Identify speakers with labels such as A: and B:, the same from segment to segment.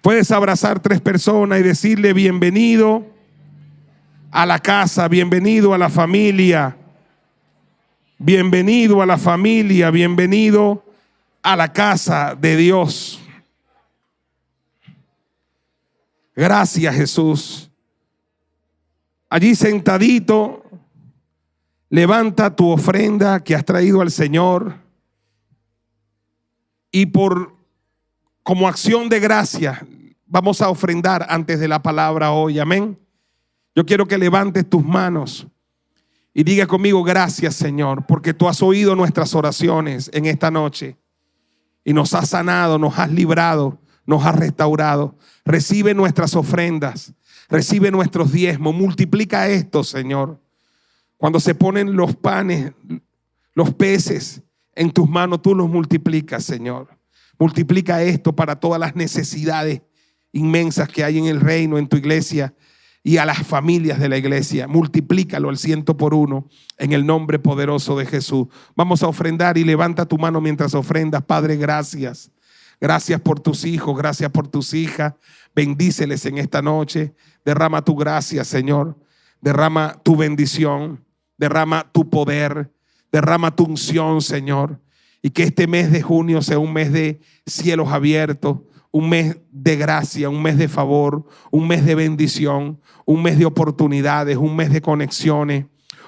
A: Puedes abrazar 3 personas y decirle bienvenido a la casa, bienvenido a la familia, bienvenido a la familia, bienvenido a la casa de Dios. Gracias, Jesús. Allí sentadito, levanta tu ofrenda que has traído al Señor y como acción de gracia vamos a ofrendar antes de la palabra hoy. Amén. Yo quiero que levantes tus manos y diga conmigo: gracias, Señor, porque tú has oído nuestras oraciones en esta noche y nos has sanado, nos has librado, nos has restaurado. Recibe nuestras ofrendas, recibe nuestros diezmos, multiplica esto, Señor. Cuando se ponen los panes, los peces en tus manos, tú los multiplicas, Señor. Multiplica esto para todas las necesidades inmensas que hay en el reino, en tu iglesia y a las familias de la iglesia. Multiplícalo al 100 por 1 en el nombre poderoso de Jesús. Vamos a ofrendar y levanta tu mano mientras ofrendas. Padre, gracias. Gracias por tus hijos, gracias por tus hijas. Bendíceles en esta noche. Derrama tu gracia, Señor. Derrama tu bendición. Derrama tu poder. Derrama tu unción, Señor. Y que este mes de junio sea un mes de cielos abiertos, un mes de gracia, un mes de favor, un mes de bendición, un mes de oportunidades, un mes de conexiones,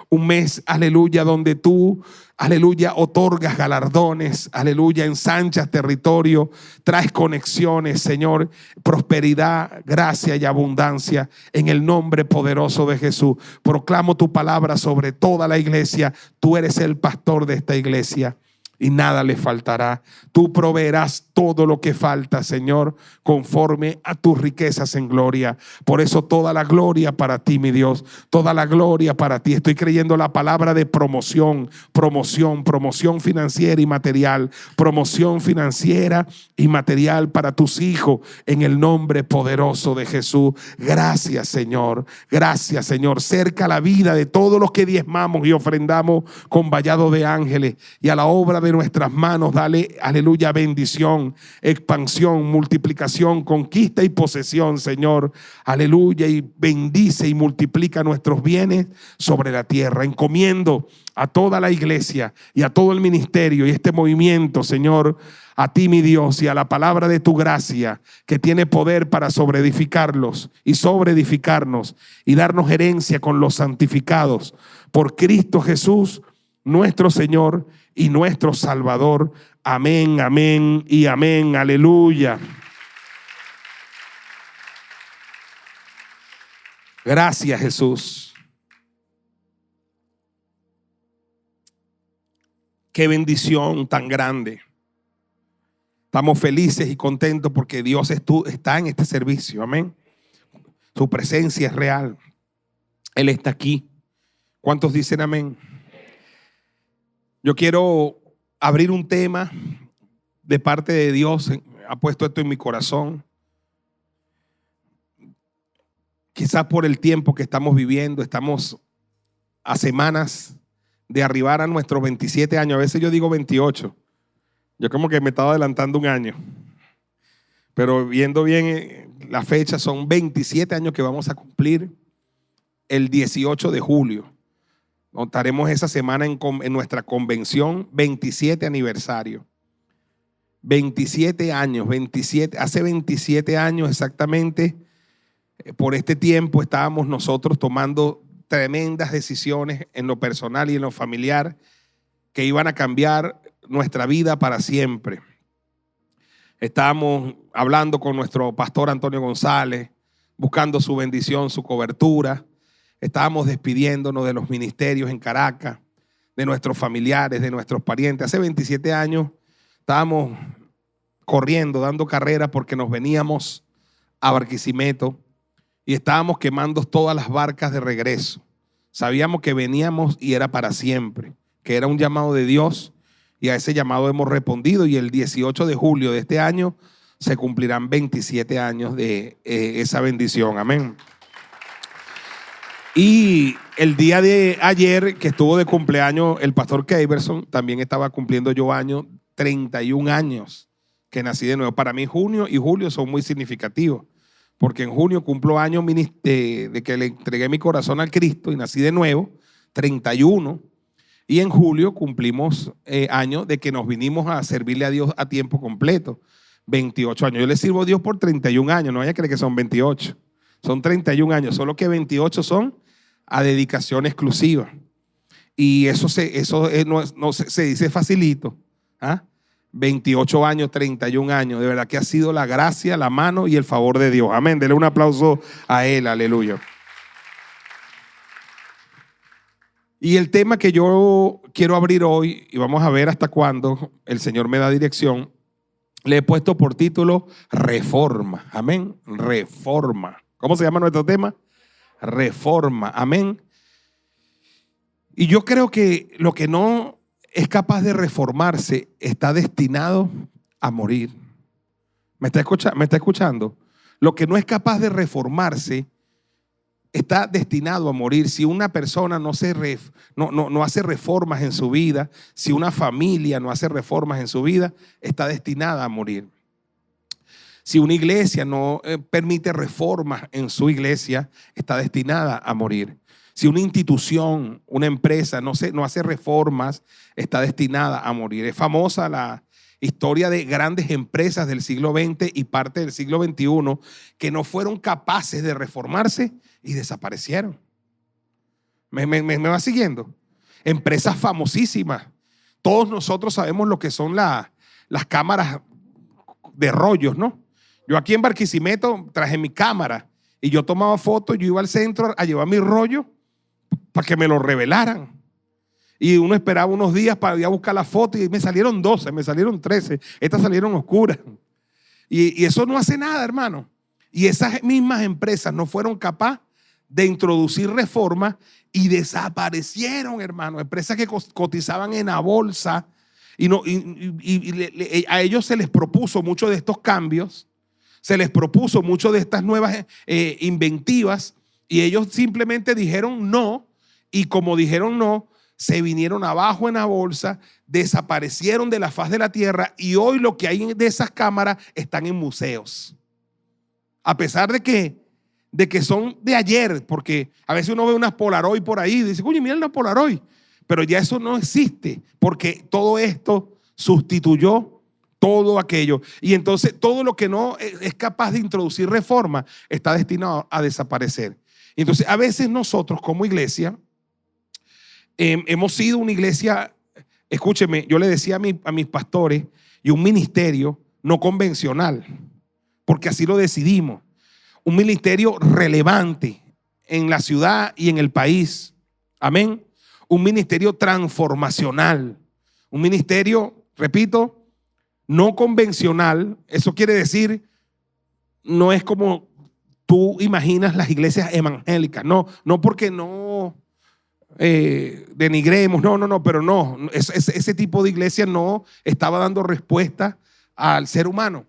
A: un mes, aleluya, donde tú, aleluya, otorgas galardones, aleluya, ensanchas territorio, traes conexiones, Señor, prosperidad, gracia y abundancia en el nombre poderoso de Jesús. Proclamo tu palabra sobre toda la iglesia. Tú eres el pastor de esta iglesia y nada le faltará. Tú proveerás todo lo que falta, Señor, conforme a tus riquezas en gloria. Por eso toda la gloria para ti, mi Dios. Toda la gloria para ti. Estoy creyendo la palabra de promoción financiera y material. Promoción financiera y material para tus hijos en el nombre poderoso de Jesús. Gracias, Señor. Gracias, Señor. Cerca la vida de todos los que diezmamos y ofrendamos con vallado de ángeles, y a la obra de nuestras manos dale, aleluya, bendición, expansión, multiplicación, conquista y posesión, Señor, aleluya, y bendice y multiplica nuestros bienes sobre la tierra. Encomiendo a toda la iglesia y a todo el ministerio y este movimiento, Señor, a ti, mi Dios, y a la palabra de tu gracia que tiene poder para sobreedificarlos y sobreedificarnos y darnos herencia con los santificados por Cristo Jesús, nuestro Señor y nuestro Salvador. Amén, amén y amén. Aleluya. Gracias, Jesús. Qué bendición tan grande. Estamos felices y contentos porque Dios está en este servicio. Amén. Su presencia es real. Él está aquí. ¿Cuántos dicen amén? Yo quiero abrir un tema de parte de Dios. Ha puesto esto en mi corazón. Quizás por el tiempo que estamos viviendo, estamos a semanas de arribar a nuestros 27 años. A veces yo digo 28. Yo como que me estaba adelantando un año. Pero viendo bien la fecha, son 27 años que vamos a cumplir el 18 de julio. Estaremos esa semana en nuestra convención, 27 aniversario. 27 años, hace 27 años exactamente, por este tiempo estábamos nosotros tomando tremendas decisiones en lo personal y en lo familiar que iban a cambiar nuestra vida para siempre. Estábamos hablando con nuestro pastor Antonio González, buscando su bendición, su cobertura. Estábamos despidiéndonos de los ministerios en Caracas, de nuestros familiares, de nuestros parientes. Hace 27 años estábamos corriendo, dando carrera porque nos veníamos a Barquisimeto y estábamos quemando todas las barcas de regreso. Sabíamos que veníamos y era para siempre, que era un llamado de Dios y a ese llamado hemos respondido, y el 18 de julio de este año se cumplirán 27 años de esa bendición. Amén. Y el día de ayer, que estuvo de cumpleaños el pastor Keiberson, también estaba cumpliendo yo años, 31 años que nací de nuevo. Para mí junio y julio son muy significativos, porque en junio cumplo años de que le entregué mi corazón al Cristo y nací de nuevo, 31. Y en julio cumplimos años de que nos vinimos a servirle a Dios a tiempo completo, 28 años. Yo le sirvo a Dios por 31 años, no vaya a creer que son 28. Son 31 años, solo que 28 son a dedicación exclusiva. Y eso no se dice facilito. ¿Ah? 28 años, 31 años. De verdad que ha sido la gracia, la mano y el favor de Dios. Amén. Dele un aplauso a Él. Aleluya. Y el tema que yo quiero abrir hoy, y vamos a ver hasta cuándo el Señor me da dirección, le he puesto por título Reforma. Amén. Reforma. ¿Cómo se llama nuestro tema? Reforma. Amén. Y yo creo que lo que no es capaz de reformarse está destinado a morir. ¿Me está escuchando? Lo que no es capaz de reformarse está destinado a morir. Si una persona no hace reformas en su vida, si una familia no hace reformas en su vida, está destinada a morir. Si una iglesia no permite reformas en su iglesia, está destinada a morir. Si una institución, una empresa no hace reformas, está destinada a morir. Es famosa la historia de grandes empresas del siglo XX y parte del siglo XXI que no fueron capaces de reformarse y desaparecieron. ¿Me va siguiendo? Empresas famosísimas. Todos nosotros sabemos lo que son las cámaras de rollos, ¿no? Yo aquí en Barquisimeto traje mi cámara y yo tomaba fotos, yo iba al centro a llevar mi rollo para que me lo revelaran. Y uno esperaba unos días para ir a buscar la foto y me salieron 12, me salieron 13. Estas salieron oscuras. Y eso no hace nada, hermano. Y esas mismas empresas no fueron capaces de introducir reformas y desaparecieron, hermano. Empresas que cotizaban en la bolsa y a ellos se les propuso mucho de estos cambios, se les propuso mucho de estas nuevas inventivas y ellos simplemente dijeron no. Y como dijeron no, se vinieron abajo en la bolsa, desaparecieron de la faz de la tierra y hoy lo que hay de esas cámaras están en museos. A pesar de que son de ayer, porque a veces uno ve unas Polaroid por ahí y dice, oye, mira una Polaroid, pero ya eso no existe porque todo esto sustituyó todo aquello. Y entonces todo lo que no es capaz de introducir reforma está destinado a desaparecer. Y entonces a veces nosotros como iglesia hemos sido una iglesia, escúcheme, yo le decía a mis pastores, y un ministerio no convencional, porque así lo decidimos. Un ministerio relevante en la ciudad y en el país. Amén. Un ministerio transformacional. Un ministerio, repito, no convencional. Eso quiere decir, no es como tú imaginas las iglesias evangélicas. No porque no denigremos, pero no, ese tipo de iglesia no estaba dando respuesta al ser humano.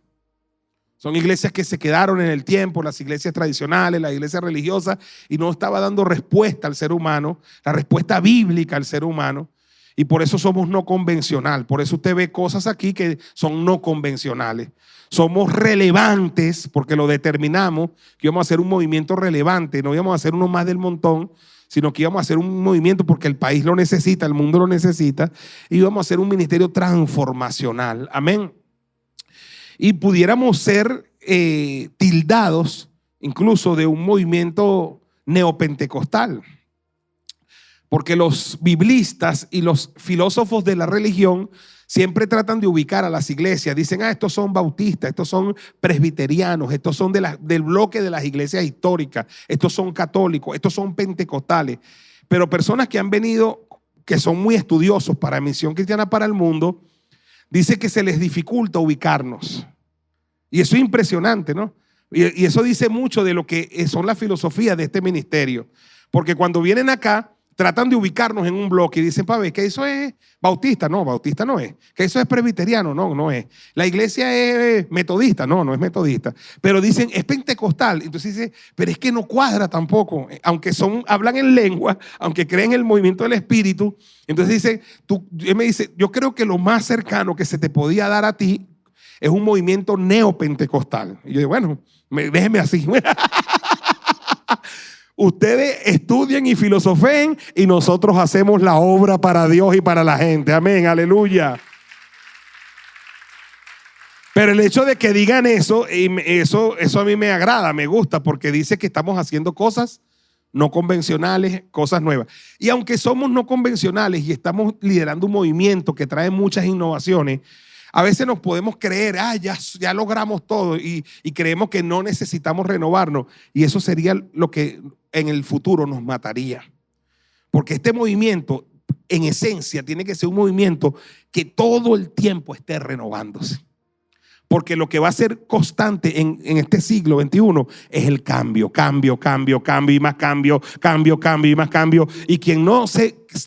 A: Son iglesias que se quedaron en el tiempo, las iglesias tradicionales, las iglesias religiosas, y no estaba dando respuesta al ser humano, la respuesta bíblica al ser humano. Y por eso somos no convencional. Por eso usted ve cosas aquí que son no convencionales. Somos relevantes porque lo determinamos, que íbamos a hacer un movimiento relevante, no íbamos a hacer uno más del montón, sino que íbamos a hacer un movimiento porque el país lo necesita, el mundo lo necesita, y íbamos a hacer un ministerio transformacional. Amén. Y pudiéramos ser tildados incluso de un movimiento neopentecostal. Porque los biblistas y los filósofos de la religión siempre tratan de ubicar a las iglesias. Dicen, estos son bautistas, estos son presbiterianos, estos son del bloque de las iglesias históricas, estos son católicos, estos son pentecostales. Pero personas que han venido, que son muy estudiosos para Misión Cristiana para el Mundo, dice que se les dificulta ubicarnos. Y eso es impresionante, ¿no? Y eso dice mucho de lo que son las filosofías de este ministerio. Porque cuando vienen acá, tratan de ubicarnos en un bloque y dicen, ver, que eso es bautista. No, bautista no es. Que eso es presbiteriano. No, no es. La iglesia es metodista. No, no es metodista. Pero dicen, es pentecostal. Entonces dice, pero es que no cuadra tampoco. Aunque hablan en lengua, aunque creen en el movimiento del espíritu. Entonces dice, él me dice, yo creo que lo más cercano que se te podía dar a ti Es un movimiento neopentecostal. Y yo digo, bueno, déjenme así. Ustedes estudien y filosofeen y nosotros hacemos la obra para Dios y para la gente. Amén, aleluya. Pero el hecho de que digan eso a mí me agrada, me gusta, porque dice que estamos haciendo cosas no convencionales, cosas nuevas. Y aunque somos no convencionales y estamos liderando un movimiento que trae muchas innovaciones, a veces nos podemos creer, ya logramos todo y creemos que no necesitamos renovarnos. Y eso sería lo que en el futuro nos mataría. Porque este movimiento, en esencia, tiene que ser un movimiento que todo el tiempo esté renovándose. Porque lo que va a ser constante en este siglo XXI es el cambio y más cambio y más cambio. Y quien no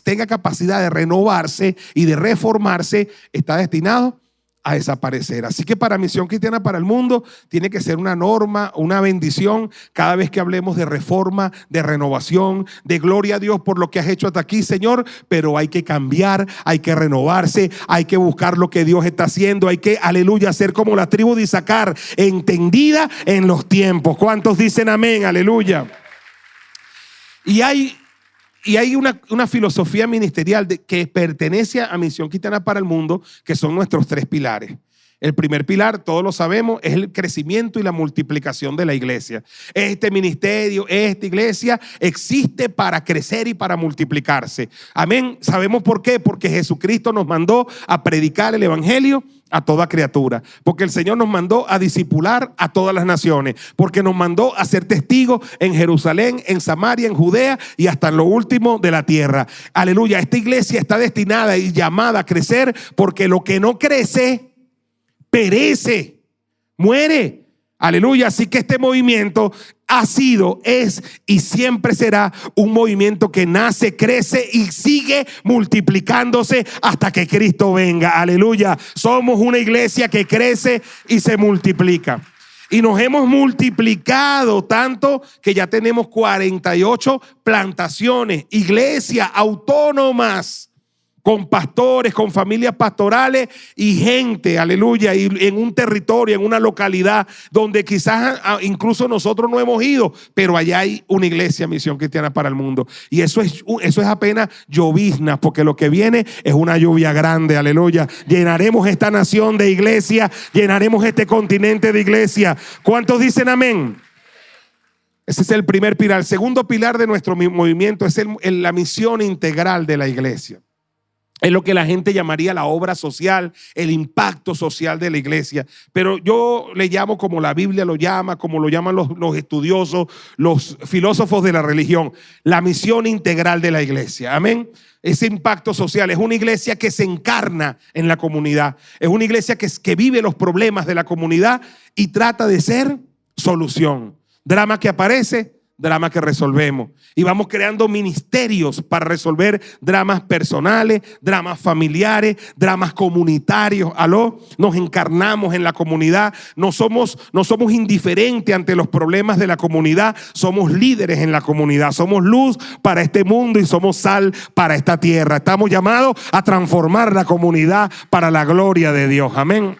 A: tenga capacidad de renovarse y de reformarse está destinado a desaparecer. Así que para Misión Cristiana para el Mundo tiene que ser una norma, una bendición cada vez que hablemos de reforma, de renovación, de gloria a Dios por lo que has hecho hasta aquí, Señor, pero hay que cambiar, hay que renovarse, hay que buscar lo que Dios está haciendo, hay que, aleluya, ser como la tribu de Isaacar, entendida en los tiempos. ¿Cuántos dicen amén? Aleluya. Y hay una filosofía ministerial que pertenece a Misión Cristiana para el Mundo, que son nuestros 3 pilares. El primer pilar, todos lo sabemos, es el crecimiento y la multiplicación de la iglesia. Este ministerio, esta iglesia existe para crecer y para multiplicarse. Amén. ¿Sabemos por qué? Porque Jesucristo nos mandó a predicar el evangelio a toda criatura, porque el Señor nos mandó a discipular a todas las naciones, porque nos mandó a ser testigos en Jerusalén, en Samaria, en Judea y hasta en lo último de la tierra. Aleluya, esta iglesia está destinada y llamada a crecer, porque lo que no crece, perece, muere. Aleluya, así que este movimiento ha sido, es y siempre será un movimiento que nace, crece y sigue multiplicándose hasta que Cristo venga. Aleluya, somos una iglesia que crece y se multiplica. Y nos hemos multiplicado tanto que ya tenemos 48 plantaciones, iglesias autónomas, con pastores, con familias pastorales y gente, aleluya, y en un territorio, en una localidad donde quizás incluso nosotros no hemos ido, pero allá hay una iglesia Misión Cristiana para el Mundo. Y eso es apenas llovizna, porque lo que viene es una lluvia grande, aleluya. Llenaremos esta nación de iglesia, llenaremos este continente de iglesia. ¿Cuántos dicen amén? Ese es el primer pilar. El segundo pilar de nuestro movimiento es la misión integral de la iglesia. Es lo que la gente llamaría la obra social, el impacto social de la iglesia. Pero yo le llamo como la Biblia lo llama, como lo llaman los estudiosos, los filósofos de la religión, la misión integral de la iglesia. Amén. Ese impacto social es una iglesia que se encarna en la comunidad. Es una iglesia que vive los problemas de la comunidad y trata de ser solución. Drama que aparece, drama que resolvemos. Y vamos creando ministerios para resolver dramas personales, dramas familiares, dramas comunitarios. ¿Aló? Nos encarnamos en la comunidad. No somos indiferentes ante los problemas de la comunidad. Somos líderes en la comunidad. Somos luz para este mundo y somos sal para esta tierra. Estamos llamados a transformar la comunidad para la gloria de Dios. Amén.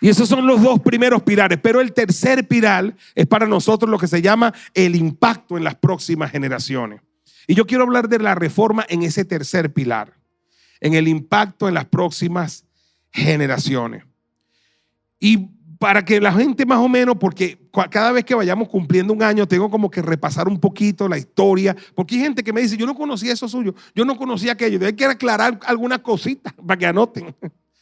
A: Y esos son los 2 primeros pilares. Pero el tercer pilar es para nosotros lo que se llama el impacto en las próximas generaciones. Y yo quiero hablar de la reforma en ese tercer pilar, en el impacto en las próximas generaciones. Y para que la gente más o menos, porque cada vez que vayamos cumpliendo un año tengo como que repasar un poquito la historia, porque hay gente que me dice, yo no conocía eso suyo, yo no conocía aquello. Hay que aclarar algunas cositas para que anoten.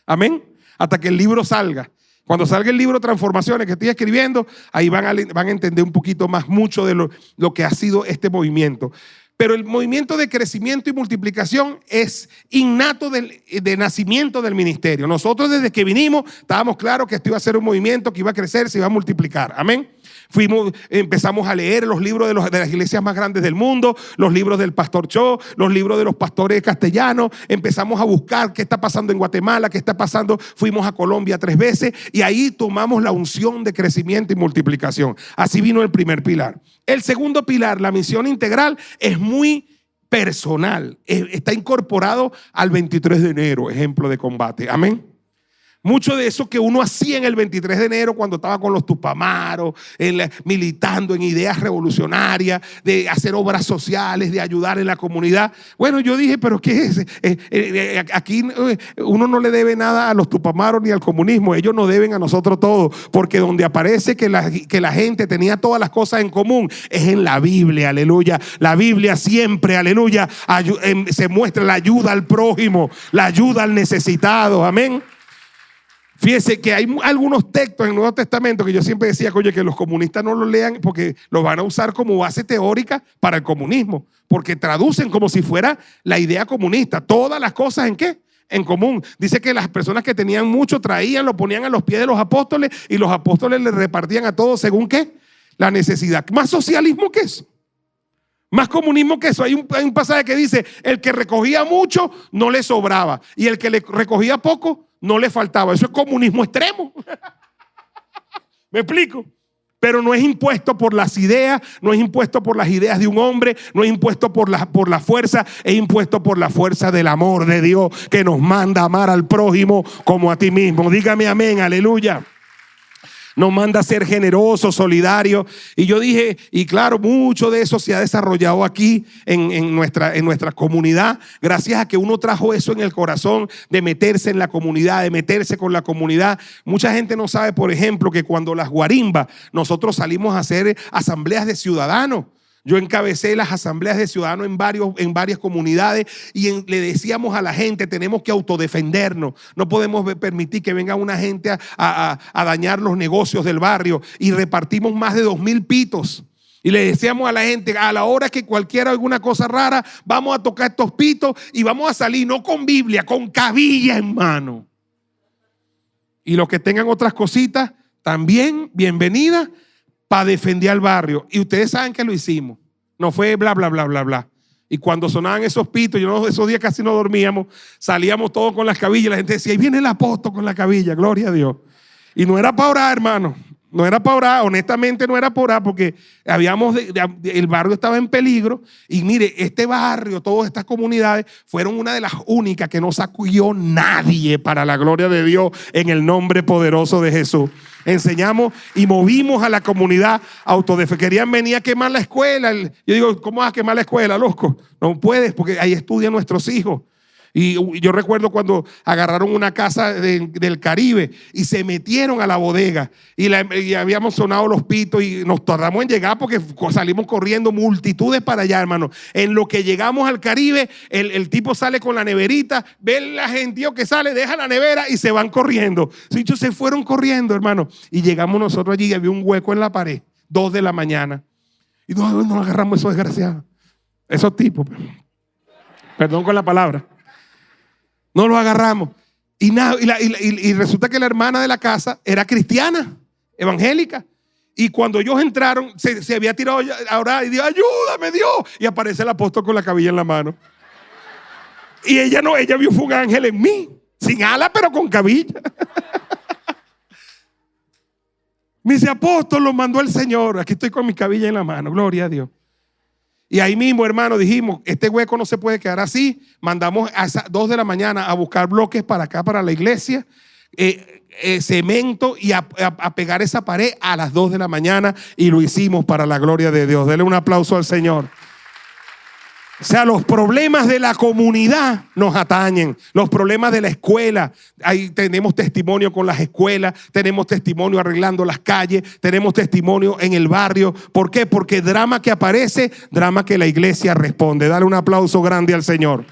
A: Amén. Hasta que el libro salga. Cuando salga el libro Transformaciones que estoy escribiendo, ahí van a entender un poquito más mucho de lo que ha sido este movimiento. Pero el movimiento de crecimiento y multiplicación es innato de nacimiento del ministerio. Nosotros desde que vinimos estábamos claros que esto iba a ser un movimiento que iba a crecer, se iba a multiplicar. Amén. Empezamos a leer los libros de las iglesias más grandes del mundo, los libros del pastor Cho, los libros de los pastores castellanos. Empezamos a buscar qué está pasando en Guatemala, qué está pasando. Fuimos a Colombia 3 veces y ahí tomamos la unción de crecimiento y multiplicación. Así vino el primer pilar. El segundo pilar, la misión integral, es muy personal. Está incorporado al 23 de enero, ejemplo de combate. Amén. Mucho de eso que uno hacía en el 23 de enero cuando estaba con los Tupamaros, militando en ideas revolucionarias, de hacer obras sociales, de ayudar en la comunidad. Bueno, yo dije, pero ¿qué es? Aquí uno no le debe nada a los Tupamaros ni al comunismo. Ellos nos deben a nosotros todo. Porque donde aparece que la gente tenía todas las cosas en común es en la Biblia, aleluya. La Biblia siempre, aleluya, se muestra la ayuda al prójimo, la ayuda al necesitado, amén. Fíjese que hay algunos textos en el Nuevo Testamento que yo siempre decía, oye, que los comunistas no los lean porque los van a usar como base teórica para el comunismo, porque traducen como si fuera la idea comunista, todas las cosas ¿en qué? En común. Dice que las personas que tenían mucho traían, lo ponían a los pies de los apóstoles y los apóstoles les repartían a todos según ¿qué? La necesidad. Más socialismo que eso. Más comunismo que eso. Hay un pasaje que dice, el que recogía mucho no le sobraba y el que le recogía poco no le faltaba. Eso es comunismo extremo. ¿Me explico? Pero no es impuesto por las ideas, no es impuesto por las ideas de un hombre, no es impuesto por la fuerza, es impuesto por la fuerza del amor de Dios que nos manda a amar al prójimo como a ti mismo. Dígame amén, aleluya. Nos manda a ser generosos, solidarios. Y yo dije, y claro, mucho de eso se ha desarrollado aquí en nuestra comunidad, gracias a que uno trajo eso en el corazón, de meterse en la comunidad, de meterse con la comunidad. Mucha gente no sabe, por ejemplo, que cuando las guarimbas, nosotros salimos a hacer asambleas de ciudadanos. Yo encabecé las asambleas de ciudadanos en varias comunidades y le decíamos a la gente, tenemos que autodefendernos. No podemos permitir que venga una gente a dañar los negocios del barrio. Y repartimos más de 2,000 pitos. Y le decíamos a la gente, a la hora que cualquiera alguna cosa rara, vamos a tocar estos pitos y vamos a salir, no con Biblia, con cabilla en mano. Y los que tengan otras cositas, también bienvenidas, para defender al barrio. Y ustedes saben que lo hicimos. No fue bla, bla, bla, bla, bla. Y cuando sonaban esos pitos, esos días casi no dormíamos, salíamos todos con las cabillas. La gente decía, ahí viene el apóstol con la cabilla, gloria a Dios. Y no era para orar, hermano. No era para orar, honestamente no era para orar, porque el barrio estaba en peligro. Y mire, este barrio, todas estas comunidades fueron una de las únicas que no sacudió nadie, para la gloria de Dios, en el nombre poderoso de Jesús. Enseñamos y movimos a la comunidad autodefensa. Querían venir a quemar la escuela. Yo digo, ¿cómo vas a quemar la escuela, loco? No puedes, porque ahí estudian nuestros hijos. Y yo recuerdo cuando agarraron una casa del Caribe y se metieron a la bodega y habíamos sonado los pitos y nos tardamos en llegar porque salimos corriendo multitudes para allá, hermano. En lo que llegamos al Caribe, el tipo sale con la neverita, ve la gentío que sale, deja la nevera y se van corriendo. Se fueron corriendo, hermano. Y llegamos nosotros allí y había un hueco en la pared, 2 de la mañana. Y nos agarramos esos desgraciados, esos tipos. Perdón con la palabra. No los agarramos. Y resulta que la hermana de la casa era cristiana, evangélica. Y cuando ellos entraron, se había tirado a orar y dijo, ayúdame Dios. Y aparece el apóstol con la cabilla en la mano. Y ella vio fue un ángel en mí, sin ala pero con cabilla. Me dice, apóstol, lo mandó el Señor. Aquí estoy con mi cabilla en la mano, gloria a Dios. Y ahí mismo, hermano, dijimos, este hueco no se puede quedar así. Mandamos a 2 de la mañana a buscar bloques para acá, para la iglesia, cemento y a pegar esa pared a las 2 de la mañana y lo hicimos para la gloria de Dios. Dele un aplauso al Señor. O sea, los problemas de la comunidad nos atañen. Los problemas de la escuela. Ahí tenemos testimonio con las escuelas. Tenemos testimonio arreglando las calles. Tenemos testimonio en el barrio. ¿Por qué? Porque drama que aparece, drama que la iglesia responde. Dale un aplauso grande al Señor.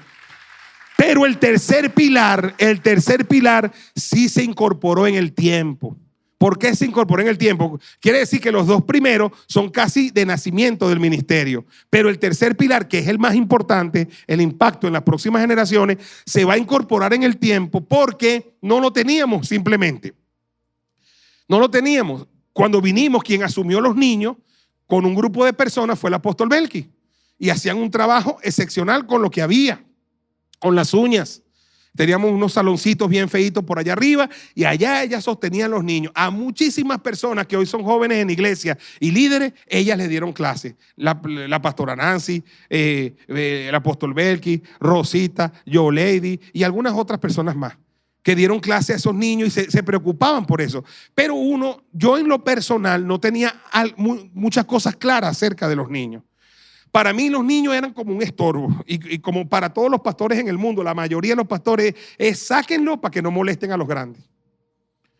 A: Pero el tercer pilar sí se incorporó en el tiempo. ¿Por qué se incorporó en el tiempo? Quiere decir que los 2 primeros son casi de nacimiento del ministerio. Pero el tercer pilar, que es el más importante, el impacto en las próximas generaciones, se va a incorporar en el tiempo porque no lo teníamos simplemente. No lo teníamos. Cuando vinimos, quien asumió los niños con un grupo de personas fue el apóstol Belki. Y hacían un trabajo excepcional con lo que había, con las uñas. Teníamos unos saloncitos bien feitos por allá arriba y allá ellas sostenían los niños. A muchísimas personas que hoy son jóvenes en iglesia y líderes, ellas les dieron clases. La pastora Nancy, el apóstol Belki, Rosita, Yo Lady y algunas otras personas más. que dieron clase a esos niños y se preocupaban por eso. Pero yo en lo personal no tenía muchas cosas claras acerca de los niños. Para mí los niños eran como un estorbo y como para todos los pastores en el mundo, la mayoría de los pastores sáquenlo para que no molesten a los grandes.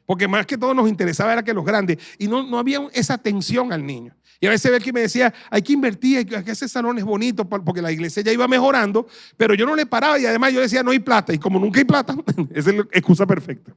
A: Porque más que todo nos interesaba era que los grandes, y no había esa atención al niño. Y a veces ve que me decía, hay que invertir, hay que hacer salones bonitos, porque la iglesia ya iba mejorando, pero yo no le paraba y además yo decía, no hay plata. Y como nunca hay plata, esa es la excusa perfecta.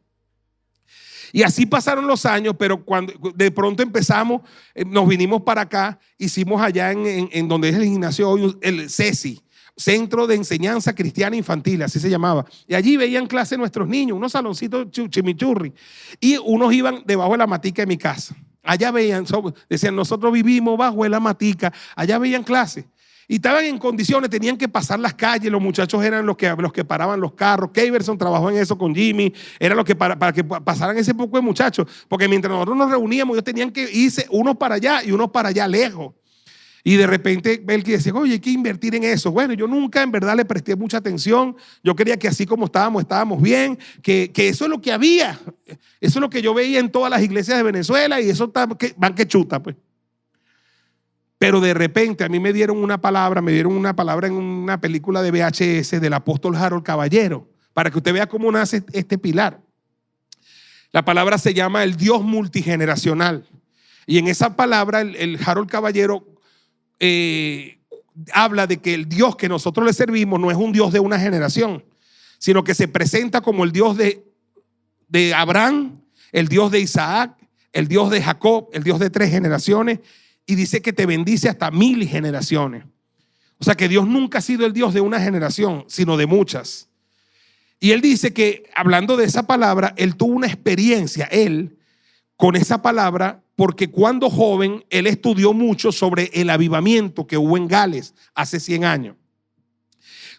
A: Y así pasaron los años, pero cuando de pronto empezamos, nos vinimos para acá, hicimos allá en donde es el gimnasio hoy, el CESI, Centro de Enseñanza Cristiana Infantil, así se llamaba. Y allí veían clase nuestros niños, unos saloncitos chimichurri. Y unos iban debajo de la matica de mi casa. Allá veían, decían, nosotros vivimos bajo la matica. Allá veían clase. Y estaban en condiciones, tenían que pasar las calles. Los muchachos eran los que paraban los carros. Keyverson trabajó en eso con Jimmy. Era lo que para que pasaran ese poco de muchachos. Porque mientras nosotros nos reuníamos, ellos tenían que irse unos para allá y unos para allá lejos. Y de repente él decía, oye, hay que invertir en eso. Bueno, yo nunca en verdad le presté mucha atención. Yo creía que así como estábamos bien, que eso es lo que había. Eso es lo que yo veía en todas las iglesias de Venezuela y eso van que chuta, pues. Pero de repente a mí me dieron una palabra en una película de VHS del apóstol Harold Caballero, para que usted vea cómo nace este pilar. La palabra se llama el Dios multigeneracional. Y en esa palabra el Harold Caballero habla de que el Dios que nosotros le servimos no es un Dios de una generación, sino que se presenta como el Dios de Abraham, el Dios de Isaac, el Dios de Jacob, el Dios de 3 generaciones, y dice que te bendice hasta 1000 generaciones. O sea que Dios nunca ha sido el Dios de una generación, sino de muchas. Y él dice que, hablando de esa palabra, él tuvo una experiencia, con esa palabra, porque cuando joven él estudió mucho sobre el avivamiento que hubo en Gales hace 100 años.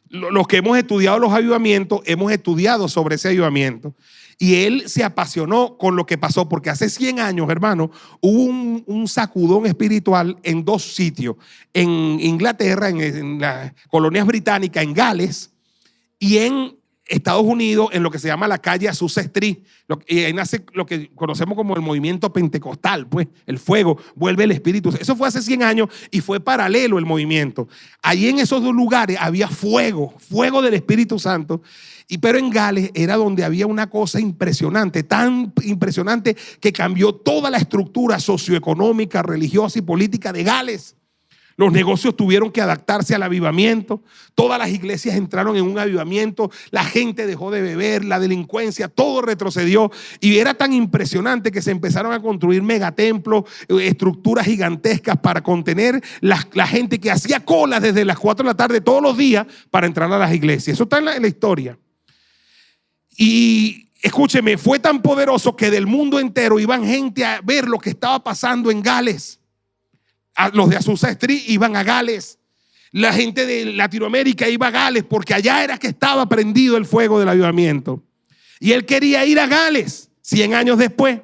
A: Los que hemos estudiado los avivamientos, hemos estudiado sobre ese avivamiento. Y él se apasionó con lo que pasó, porque hace 100 años, hermano, hubo un sacudón espiritual en 2 sitios. En Inglaterra, en las colonias británicas, en Gales, y en Estados Unidos, en lo que se llama la calle Azusa Street. Y ahí nace lo que conocemos como el movimiento pentecostal, pues el fuego, vuelve el espíritu. Eso fue hace 100 años y fue paralelo el movimiento. Allí en esos 2 lugares había fuego del Espíritu Santo. Pero en Gales era donde había una cosa impresionante, tan impresionante que cambió toda la estructura socioeconómica, religiosa y política de Gales. Los negocios tuvieron que adaptarse al avivamiento. Todas las iglesias entraron en un avivamiento. La gente dejó de beber, la delincuencia, todo retrocedió. Y era tan impresionante que se empezaron a construir megatemplos, estructuras gigantescas para contener la gente que hacía cola desde las 4 de la tarde todos los días para entrar a las iglesias. Eso está en la historia. Y escúcheme, fue tan poderoso que del mundo entero iban gente a ver lo que estaba pasando en Gales. Los de Azusa Street iban a Gales. La gente de Latinoamérica iba a Gales porque allá era que estaba prendido el fuego del avivamiento. Y él quería ir a Gales 100 años después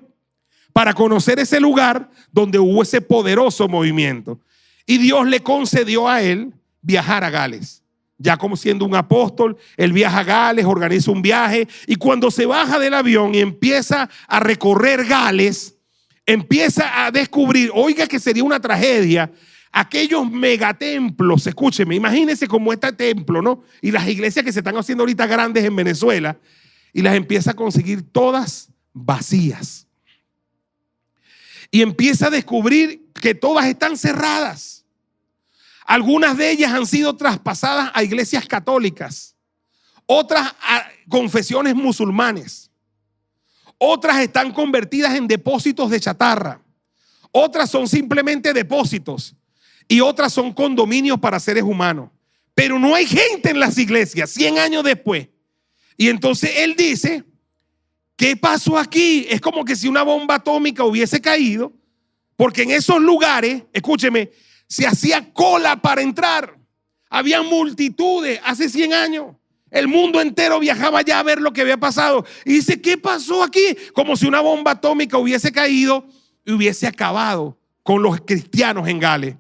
A: para conocer ese lugar donde hubo ese poderoso movimiento. Y Dios le concedió a él viajar a Gales. Ya como siendo un apóstol, él viaja a Gales, organiza un viaje, y cuando se baja del avión y empieza a recorrer Gales, empieza a descubrir, oiga que sería una tragedia, aquellos megatemplos. Escúcheme, imagínense como este templo, ¿no? Y las iglesias que se están haciendo ahorita grandes en Venezuela, y las empieza a conseguir todas vacías. Y empieza a descubrir que todas están cerradas. Algunas de ellas han sido traspasadas a iglesias católicas, otras a confesiones musulmanes, otras están convertidas en depósitos de chatarra, otras son simplemente depósitos y otras son condominios para seres humanos. Pero no hay gente en las iglesias 100 años después. Y entonces él dice, ¿qué pasó aquí? Es como que si una bomba atómica hubiese caído, porque en esos lugares, escúcheme, se hacía cola para entrar. Había multitudes hace 100 años. El mundo entero viajaba allá a ver lo que había pasado. Y dice, ¿qué pasó aquí? Como si una bomba atómica hubiese caído y hubiese acabado con los cristianos en Gales.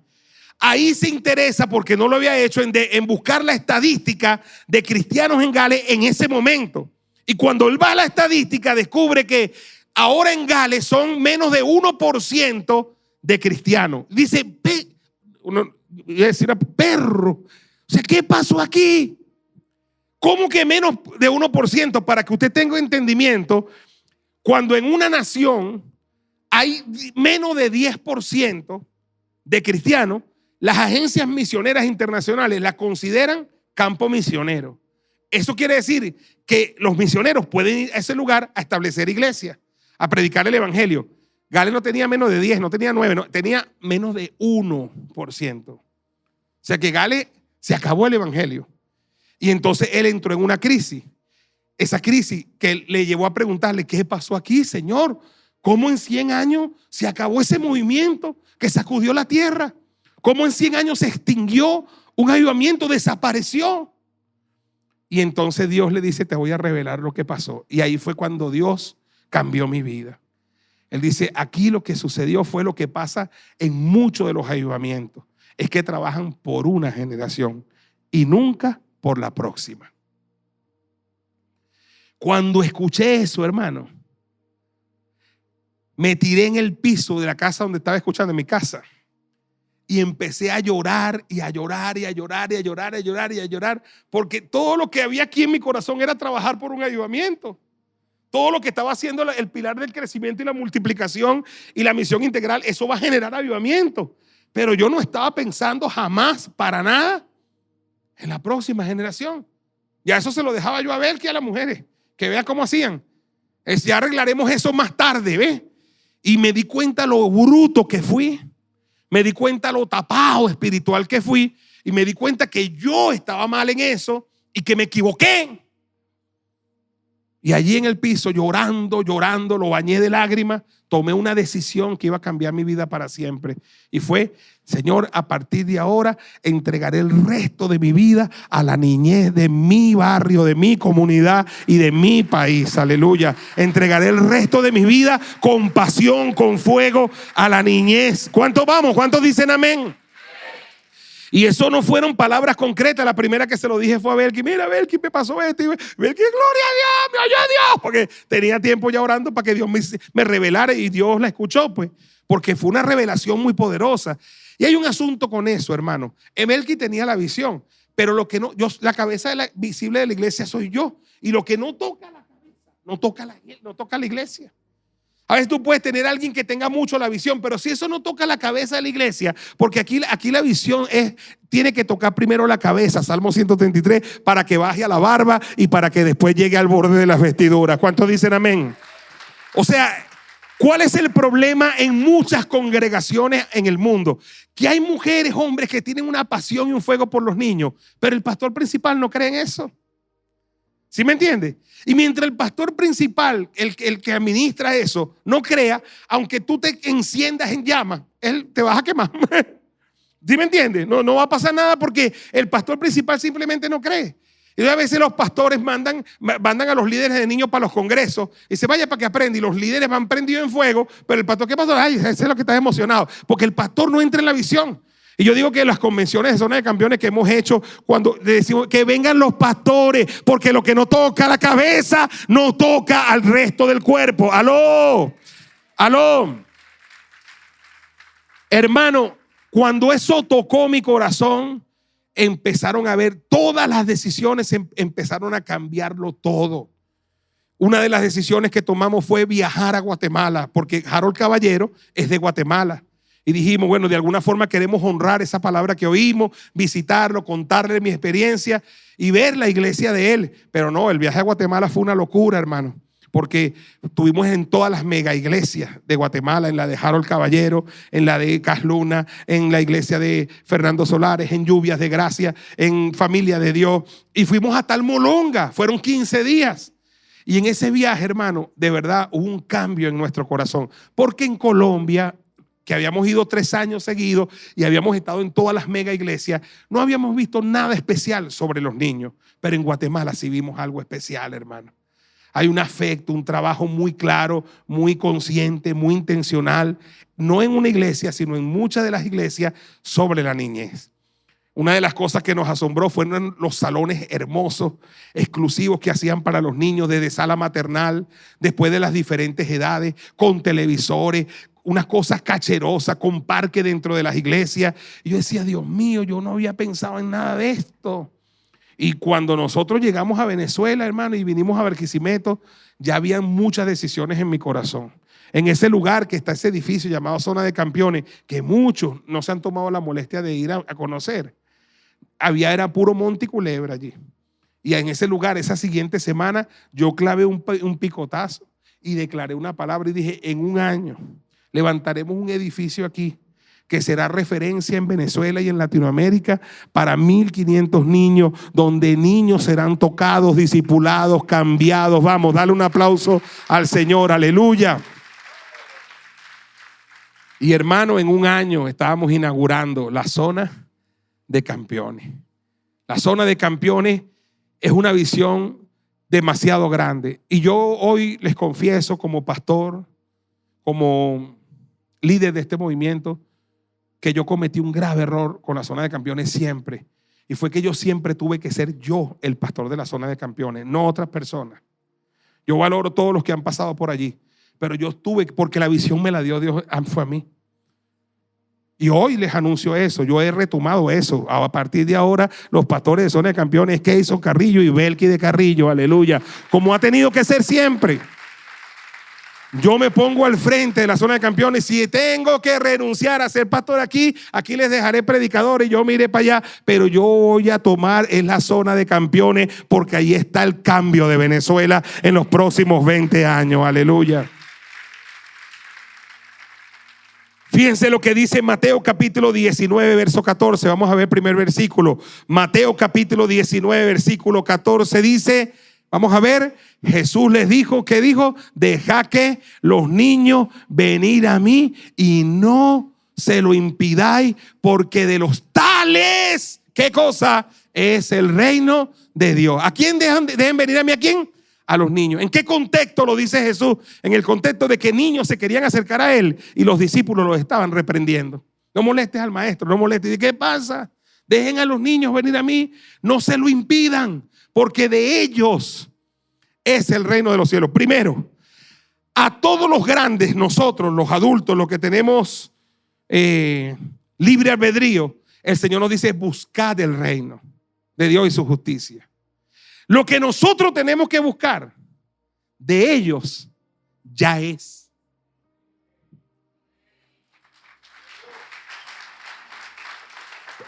A: Ahí se interesa, porque no lo había hecho, en buscar la estadística de cristianos en Gales en ese momento. Y cuando él va a la estadística, descubre que ahora en Gales son menos de 1% de cristianos. Dice, iba a decir perro. O sea, ¿qué pasó aquí? ¿Cómo que menos de 1%? Para que usted tenga entendimiento, cuando en una nación hay menos de 10% de cristianos, las agencias misioneras internacionales las consideran campo misionero. Eso quiere decir que los misioneros pueden ir a ese lugar a establecer iglesias, a predicar el evangelio. Gales no tenía menos de 10, no tenía 9, no, tenía menos de 1%. O sea que Gales se acabó el evangelio. Y entonces él entró en una crisis. Esa crisis que le llevó a preguntarle, ¿qué pasó aquí, Señor? ¿Cómo en 100 años se acabó ese movimiento que sacudió la tierra? ¿Cómo en 100 años se extinguió un avivamiento, desapareció? Y entonces Dios le dice, te voy a revelar lo que pasó. Y ahí fue cuando Dios cambió mi vida. Él dice, aquí lo que sucedió fue lo que pasa en muchos de los avivamientos. Es que trabajan por una generación y nunca por la próxima. Cuando escuché eso, hermano, me tiré en el piso de la casa donde estaba escuchando, en mi casa. Y empecé a llorar y a llorar y a llorar y a llorar y a llorar y a llorar, porque todo lo que había aquí en mi corazón era trabajar por un avivamiento. Todo lo que estaba haciendo el pilar del crecimiento y la multiplicación y la misión integral, eso va a generar avivamiento. Pero yo no estaba pensando jamás, para nada, en la próxima generación. Ya eso se lo dejaba yo a ver, que a las mujeres, que vea cómo hacían. Ya arreglaremos eso más tarde, ¿ves? Y me di cuenta lo bruto que fui. Me di cuenta lo tapado espiritual que fui. Y me di cuenta que yo estaba mal en eso y que me equivoqué. Y allí en el piso, llorando, llorando, lo bañé de lágrimas, tomé una decisión que iba a cambiar mi vida para siempre. Y fue, Señor, a partir de ahora entregaré el resto de mi vida a la niñez de mi barrio, de mi comunidad y de mi país. Aleluya. Entregaré el resto de mi vida con pasión, con fuego a la niñez. ¿Cuántos vamos? ¿Cuántos dicen amén? Y eso no fueron palabras concretas. La primera que se lo dije fue a Belki. Mira, Belki, me pasó esto. Belki, gloria a Dios, me oyó Dios. Porque tenía tiempo ya orando para que Dios me revelara, y Dios la escuchó, pues. Porque fue una revelación muy poderosa. Y hay un asunto con eso, hermano. Belki tenía la visión, pero lo que no, la cabeza visible de la iglesia soy yo. Y lo que no toca la cabeza, no toca la iglesia. A veces tú puedes tener a alguien que tenga mucho la visión, pero si eso no toca la cabeza de la iglesia, porque aquí la visión tiene que tocar primero la cabeza, Salmo 133, para que baje a la barba y para que después llegue al borde de las vestiduras. ¿Cuántos dicen amén? O sea, ¿cuál es el problema en muchas congregaciones en el mundo? Que hay mujeres, hombres que tienen una pasión y un fuego por los niños, pero el pastor principal no cree en eso. ¿Sí me entiende? Y mientras el pastor principal, el que administra eso, no crea, aunque tú te enciendas en llamas, él te vas a quemar. ¿Sí me entiende? No va a pasar nada porque el pastor principal simplemente no cree. Y a veces los pastores mandan a los líderes de niños para los congresos y se vaya para que aprenda, y los líderes van prendidos en fuego, pero el pastor, ¿qué pasó? Ay, ese es lo que está emocionado, porque el pastor no entra en la visión. Y yo digo que las convenciones de zona de campeones que hemos hecho, cuando decimos que vengan los pastores, porque lo que no toca la cabeza no toca al resto del cuerpo. Aló. Hermano, cuando eso tocó mi corazón, empezaron a ver todas las decisiones, empezaron a cambiarlo todo. Una de las decisiones que tomamos fue viajar a Guatemala, porque Harold Caballero es de Guatemala. Y dijimos, bueno, de alguna forma queremos honrar esa palabra que oímos, visitarlo, contarle mi experiencia y ver la iglesia de él. Pero no, el viaje a Guatemala fue una locura, hermano, porque estuvimos en todas las mega iglesias de Guatemala, en la de Harold Caballero, en la de Casluna, en la iglesia de Fernando Solares, en Lluvias de Gracia, en Familia de Dios. Y fuimos hasta Almolonga, fueron 15 días. Y en ese viaje, hermano, de verdad hubo un cambio en nuestro corazón, porque en Colombia, que habíamos ido 3 años seguidos y habíamos estado en todas las mega iglesias, no habíamos visto nada especial sobre los niños, pero en Guatemala sí vimos algo especial, hermano. Hay un afecto, un trabajo muy claro, muy consciente, muy intencional, no en una iglesia, sino en muchas de las iglesias, sobre la niñez. Una de las cosas que nos asombró fueron los salones hermosos, exclusivos que hacían para los niños, desde sala maternal, después de las diferentes edades, con televisores, unas cosas cacherosas, con parque dentro de las iglesias. Y yo decía, Dios mío, yo no había pensado en nada de esto. Y cuando nosotros llegamos a Venezuela, hermano, y vinimos a Barquisimeto, ya habían muchas decisiones en mi corazón. En ese lugar que está ese edificio llamado Zona de Campeones, que muchos no se han tomado la molestia de ir a conocer. Era puro monte y culebra allí. Y en ese lugar, esa siguiente semana, yo clavé un picotazo y declaré una palabra y dije, en un año levantaremos un edificio aquí que será referencia en Venezuela y en Latinoamérica para 1,500 niños, donde niños serán tocados, discipulados, cambiados. Vamos, dale un aplauso al Señor, aleluya. Y hermano, en un año estábamos inaugurando la Zona de Campeones. La Zona de Campeones es una visión demasiado grande. Y yo hoy les confieso, como pastor, como líder de este movimiento, que yo cometí un grave error con la Zona de Campeones siempre. Y fue que yo siempre tuve que ser yo el pastor de la Zona de Campeones, no otras personas. Yo valoro todos los que han pasado por allí, pero yo tuve, porque la visión me la dio Dios, fue a mí. Y hoy les anuncio eso, yo he retomado eso. A partir de ahora, los pastores de Zona de Campeones, Keyson Carrillo y Belki de Carrillo, aleluya, como ha tenido que ser siempre. Yo me pongo al frente de la Zona de Campeones. Si tengo que renunciar a ser pastor aquí les dejaré predicadores, yo me iré para allá, pero yo voy a tomar en la Zona de Campeones, porque ahí está el cambio de Venezuela en los próximos 20 años, aleluya. Fíjense lo que dice Mateo capítulo 19, verso 14. Vamos a ver el primer versículo. Mateo capítulo 19, versículo 14 dice, vamos a ver, Jesús les dijo, ¿qué dijo? Deja que los niños venir a mí y no se lo impidáis, porque de los tales, ¿qué cosa? Es el reino de Dios. ¿A quién dejen venir a mí? ¿A quién? A los niños. ¿En qué contexto lo dice Jesús? En el contexto de que niños se querían acercar a él y los discípulos los estaban reprendiendo. No molestes al maestro, no molestes. ¿Y qué pasa? Dejen a los niños venir a mí, no se lo impidan, porque de ellos es el reino de los cielos. Primero, a todos los grandes, nosotros, los adultos, los que tenemos libre albedrío, el Señor nos dice, buscad el reino de Dios y su justicia. Lo que nosotros tenemos que buscar de ellos ya es.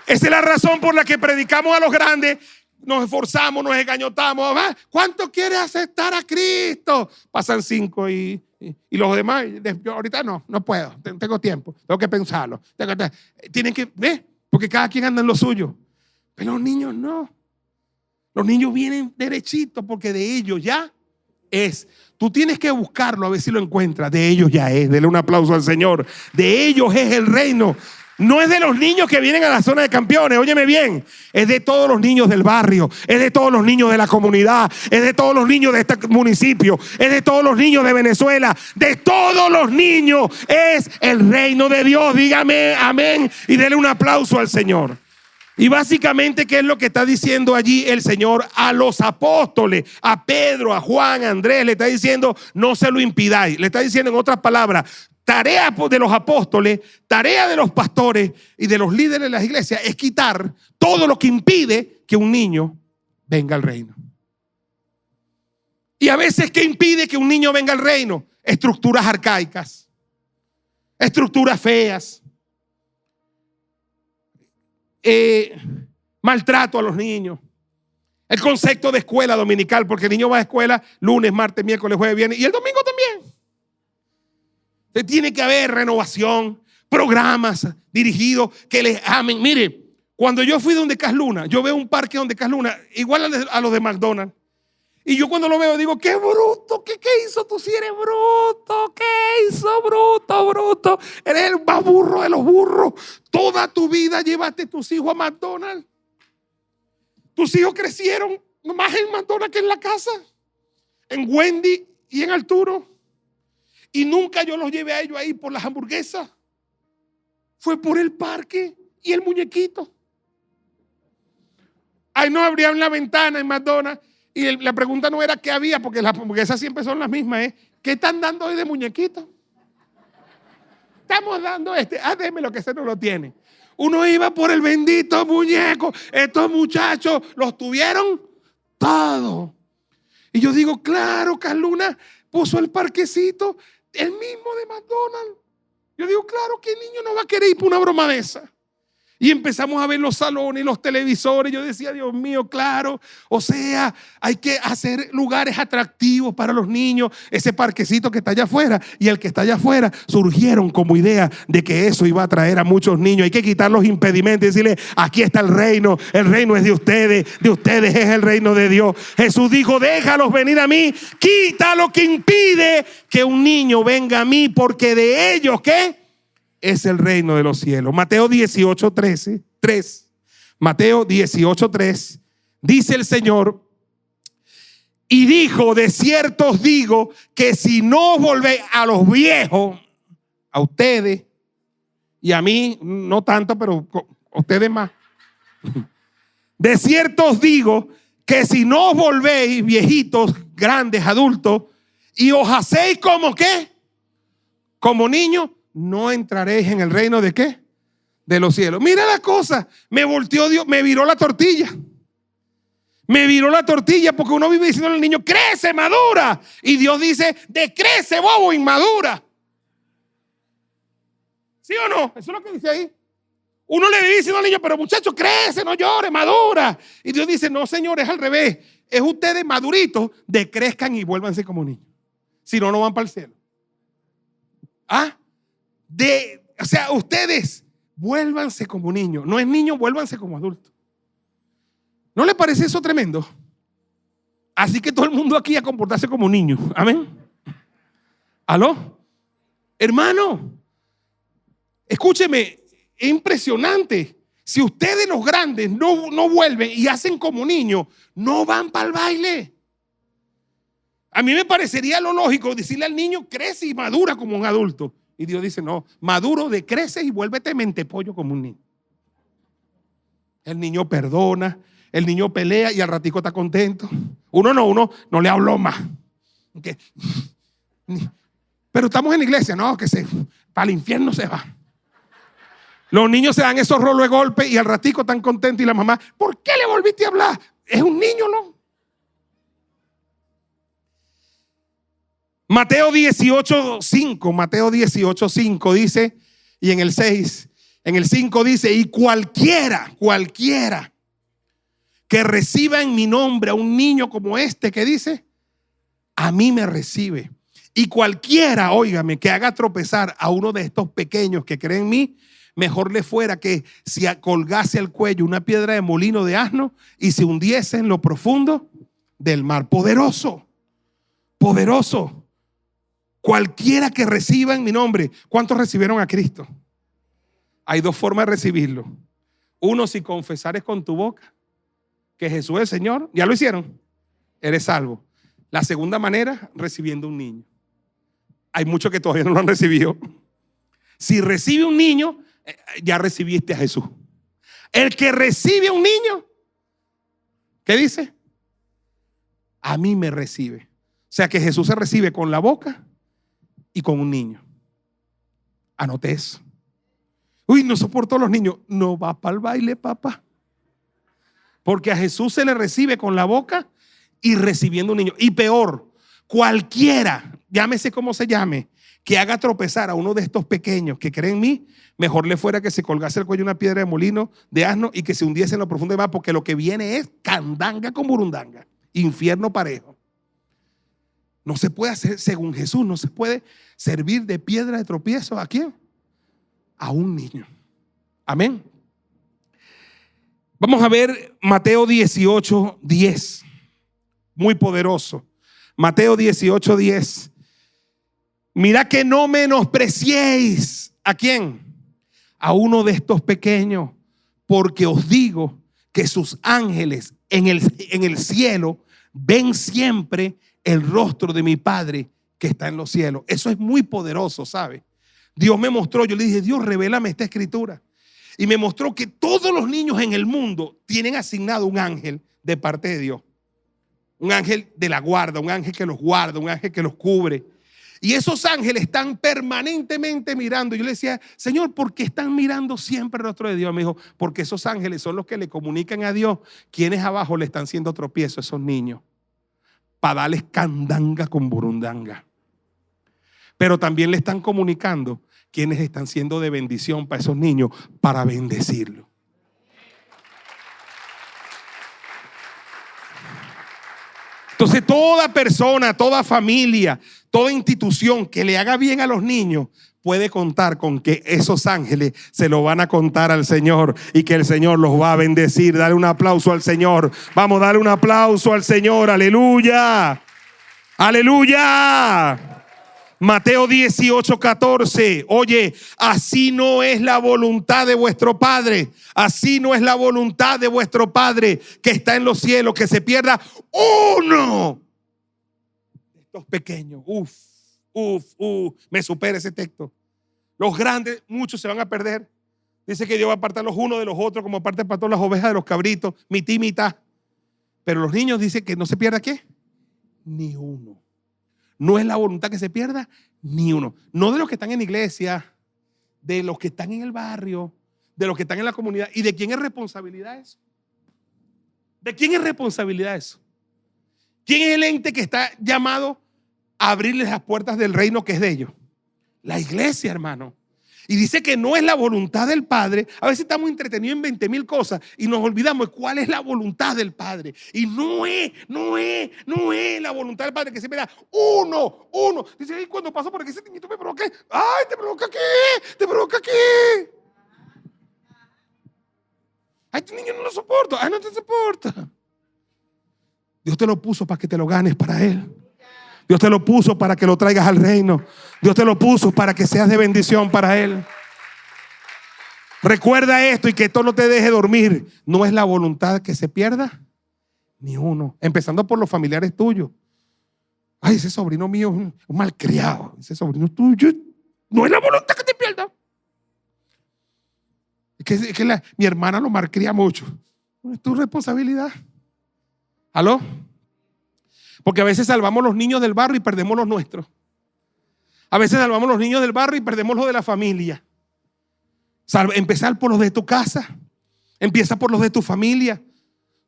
A: Esa es la razón por la que predicamos a los grandes, nos esforzamos, nos engañotamos. ¿Cuánto quieres aceptar a Cristo? Pasan 5 y los demás, yo ahorita no puedo, tengo tiempo, tengo que pensarlo. Tienen que, porque cada quien anda en lo suyo. Pero los niños no. Los niños vienen derechitos porque de ellos ya es. Tú tienes que buscarlo a ver si lo encuentras. De ellos ya es. Dele un aplauso al Señor. De ellos es el reino. No es de los niños que vienen a la Zona de Campeones, óyeme bien, es de todos los niños del barrio, es de todos los niños de la comunidad, es de todos los niños de este municipio, es de todos los niños de Venezuela, de todos los niños es el reino de Dios. Dígame amén y denle un aplauso al Señor. Y básicamente, ¿qué es lo que está diciendo allí el Señor a los apóstoles? A Pedro, a Juan, a Andrés, le está diciendo, no se lo impidáis. Le está diciendo en otras palabras, tarea de los apóstoles, tarea de los pastores y de los líderes de las iglesias es quitar todo lo que impide que un niño venga al reino. Y a veces, ¿qué impide que un niño venga al reino? Estructuras arcaicas, estructuras feas, maltrato a los niños, el concepto de escuela dominical, porque el niño va a escuela lunes, martes, miércoles, jueves, viernes y el domingo también. Tiene que haber renovación, programas dirigidos que les amen. Mire, cuando yo fui donde Casluna, yo veo un parque donde Casluna, igual a los de McDonald's. Y yo cuando lo veo digo, qué bruto, ¿qué hizo tú si eres bruto? ¿Qué hizo bruto? Eres el más burro de los burros. Toda tu vida llevaste tus hijos a McDonald's. Tus hijos crecieron más en McDonald's que en la casa, en Wendy y en Arturo. Y nunca yo los llevé a ellos ahí por las hamburguesas. Fue por el parque y el muñequito. Ahí no abrían la ventana en McDonald's y la pregunta no era qué había, porque las hamburguesas siempre son las mismas, ¿qué están dando hoy de muñequitos? Estamos dando déme lo que ese no lo tiene. Uno iba por el bendito muñeco. Estos muchachos los tuvieron todo. Y yo digo, claro, Carluna puso el parquecito, el mismo de McDonald's. Yo digo, claro, ¿qué niño no va a querer ir por una broma de esa? Y empezamos a ver los salones y los televisores. Yo decía, Dios mío, claro. O sea, hay que hacer lugares atractivos para los niños. Ese parquecito que está allá afuera y el que está allá afuera surgieron como idea de que eso iba a atraer a muchos niños. Hay que quitar los impedimentos y decirle, aquí está el reino es de ustedes es el reino de Dios. Jesús dijo, déjalos venir a mí, quita lo que impide que un niño venga a mí, porque de ellos, ¿qué? Es el reino de los cielos. Mateo 18:3. Mateo 18:3. Dice el Señor, y dijo, de cierto os digo que si no volvéis, a los viejos, a ustedes y a mí, no tanto, pero a ustedes más. De cierto os digo que si no os volvéis, viejitos, grandes, adultos, y os hacéis como ¿qué? Como niños, no entraréis en el reino de ¿qué? De los cielos. Mira la cosa, me volteó Dios, me viró la tortilla. Me viró la tortilla porque uno vive diciendo al niño, crece, madura. Y Dios dice, decrece, bobo, inmadura. ¿Sí o no? Eso es lo que dice ahí. Uno le dice al niño, pero muchacho, crece, no llores, madura. Y Dios dice, no, señor, es al revés. Es ustedes maduritos, decrezcan y vuélvanse como niños. Si no, no van para el cielo. O sea, ustedes vuélvanse como niños. No es niño, vuélvanse como adultos. ¿No le parece eso tremendo? Así que todo el mundo aquí a comportarse como niños. Amén. ¿Aló? Hermano, escúcheme, es impresionante. Si ustedes los grandes no vuelven y hacen como niños, no van para el baile. A mí me parecería lo lógico decirle al niño, crece y madura como un adulto. Y Dios dice, no, maduro, decreces y vuélvete mentepollo como un niño. El niño perdona, el niño pelea y al ratico está contento. Uno no le habló más. Pero estamos en la iglesia, no, para el infierno se va. Los niños se dan esos rolos de golpe y al ratico están contentos y la mamá, ¿por qué le volviste a hablar? Es un niño, ¿no? Mateo 18:5 dice, y en el 5 dice, y cualquiera que reciba en mi nombre a un niño como este, que dice, a mí me recibe. Y cualquiera, óigame, que haga tropezar a uno de estos pequeños que creen en mí, mejor le fuera que si colgase al cuello una piedra de molino de asno y se hundiese en lo profundo del mar. Poderoso. Cualquiera que reciba en mi nombre. ¿Cuántos recibieron a Cristo? Hay dos formas de recibirlo. Uno, si confesares con tu boca que Jesús es el Señor, ya lo hicieron, eres salvo. La segunda manera, recibiendo un niño. Hay muchos que todavía no lo han recibido. Si recibe un niño, ya recibiste a Jesús. El que recibe a un niño, ¿qué dice? A mí me recibe. O sea que Jesús se recibe con la boca y con un niño. Anote eso. Uy, no soporto a los niños. No va para el baile, papá. Porque a Jesús se le recibe con la boca y recibiendo un niño. Y peor, cualquiera, llámese como se llame, que haga tropezar a uno de estos pequeños que creen en mí, mejor le fuera que se colgase el cuello una piedra de molino de asno y que se hundiese en lo profundo del mar, porque lo que viene es candanga con burundanga, infierno parejo. No se puede hacer, según Jesús, no se puede servir de piedra de tropiezo. ¿A quién? A un niño. Amén. Vamos a ver Mateo 18:10. Muy poderoso. Mateo 18:10. Mira que no menospreciéis. ¿A quién? A uno de estos pequeños, porque os digo que sus ángeles en el cielo ven siempre el rostro de mi Padre que está en los cielos. Eso es muy poderoso, ¿sabe? Dios me mostró, yo le dije, Dios, revélame esta escritura. Y me mostró que todos los niños en el mundo tienen asignado un ángel de parte de Dios. Un ángel de la guarda, un ángel que los guarda, un ángel que los cubre. Y esos ángeles están permanentemente mirando. Yo le decía, Señor, ¿por qué están mirando siempre el rostro de Dios? Me dijo, porque esos ángeles son los que le comunican a Dios quienes abajo le están haciendo tropiezo a esos niños, para darles candanga con burundanga. Pero también le están comunicando quienes están siendo de bendición para esos niños, para bendecirlos. Entonces toda persona, toda familia, toda institución que le haga bien a los niños puede contar con que esos ángeles se lo van a contar al Señor y que el Señor los va a bendecir. Dale un aplauso al Señor. Vamos a darle un aplauso al Señor. Aleluya. Aleluya. Mateo 18:14. Oye, así no es la voluntad de vuestro Padre. Así no es la voluntad de vuestro Padre que está en los cielos, que se pierda uno de estos pequeños. Me supera ese texto. Los grandes, muchos se van a perder. Dice que Dios va a apartar los unos de los otros, como aparte para todas las ovejas de los cabritos, mitad y mitad. Pero los niños dicen que no se pierda ¿qué? Ni uno. No es la voluntad que se pierda ni uno. No de los que están en la iglesia, de los que están en el barrio, de los que están en la comunidad. ¿Y de quién es responsabilidad eso? ¿De quién es responsabilidad eso? ¿Quién es el ente que está llamado a abrirles las puertas del reino que es de ellos? La iglesia, hermano. Y dice que no es la voluntad del Padre. A veces estamos entretenidos en 20,000 cosas y nos olvidamos de cuál es la voluntad del Padre. Y no es la voluntad del Padre que se vea uno. Dice, ay, cuando paso por aquí ese niñito me provoca. Ay, te provoca aquí. Ay, este niño no lo soporto. Ay, no te soporta. Dios te lo puso para que te lo ganes para Él. Dios te lo puso para que lo traigas al reino. Dios te lo puso para que seas de bendición para Él. Recuerda esto y que esto no te deje dormir. No es la voluntad que se pierda ni uno. Empezando por los familiares tuyos. Ay, ese sobrino mío es un malcriado. Ese sobrino tuyo no es la voluntad que te pierda. Es que mi hermana lo malcría mucho. No es tu responsabilidad. ¿Aló? Porque a veces salvamos los niños del barrio y perdemos los nuestros. A veces salvamos los niños del barrio y perdemos los de la familia. Empezar por los de tu casa. Empieza por los de tu familia.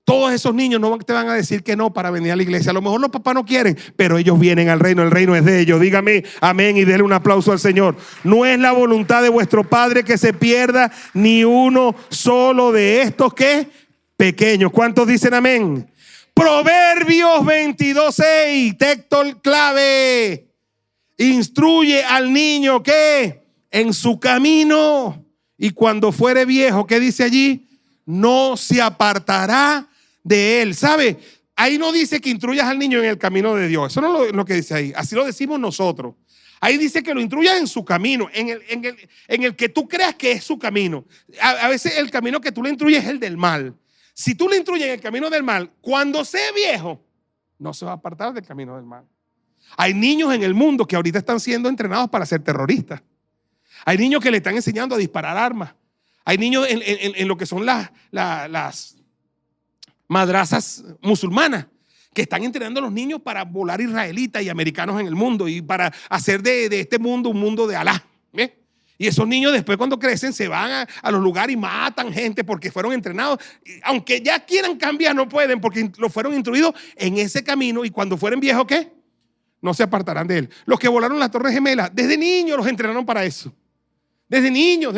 A: Todos esos niños no te van a decir que no para venir a la iglesia. A lo mejor los papás no quieren, pero ellos vienen al reino. El reino es de ellos. Dígame amén y denle un aplauso al Señor. No es la voluntad de vuestro Padre que se pierda ni uno solo de estos que pequeños. ¿Cuántos dicen amén? Proverbios 22:6, texto clave. Instruye al niño que en su camino y cuando fuere viejo, ¿qué dice allí? No se apartará de él. ¿Sabe? Ahí no dice que instruyas al niño en el camino de Dios. Eso no es lo que dice ahí. Así lo decimos nosotros. Ahí dice que lo instruyas en su camino, en el que tú creas que es su camino. A veces el camino que tú le instruyes es el del mal. Si tú le instruyes en el camino del mal, cuando sea viejo, no se va a apartar del camino del mal. Hay niños en el mundo que ahorita están siendo entrenados para ser terroristas. Hay niños que le están enseñando a disparar armas. Hay niños en lo que son las madrazas musulmanas que están entrenando a los niños para volar israelitas y americanos en el mundo y para hacer de este mundo un mundo de Alá. ¿Ves? Y esos niños después cuando crecen se van a los lugares y matan gente porque fueron entrenados. Aunque ya quieran cambiar no pueden porque lo fueron instruidos en ese camino y cuando fueren viejos, ¿qué? No se apartarán de él. Los que volaron las Torres Gemelas, desde niños los entrenaron para eso. Desde niños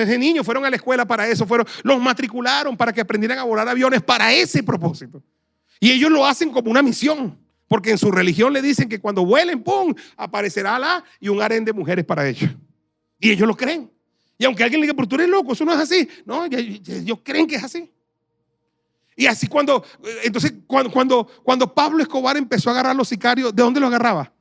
A: fueron a la escuela para eso. Los matricularon para que aprendieran a volar aviones para ese propósito. Y ellos lo hacen como una misión. Porque en su religión le dicen que cuando vuelen, ¡pum!, aparecerá Alá y un harén de mujeres para ellos. Y ellos lo creen. Y aunque alguien le diga, pero tú eres loco, eso no es así. No, ellos creen que es así. Y así cuando Pablo Escobar empezó a agarrar a los sicarios, ¿de dónde los agarraba?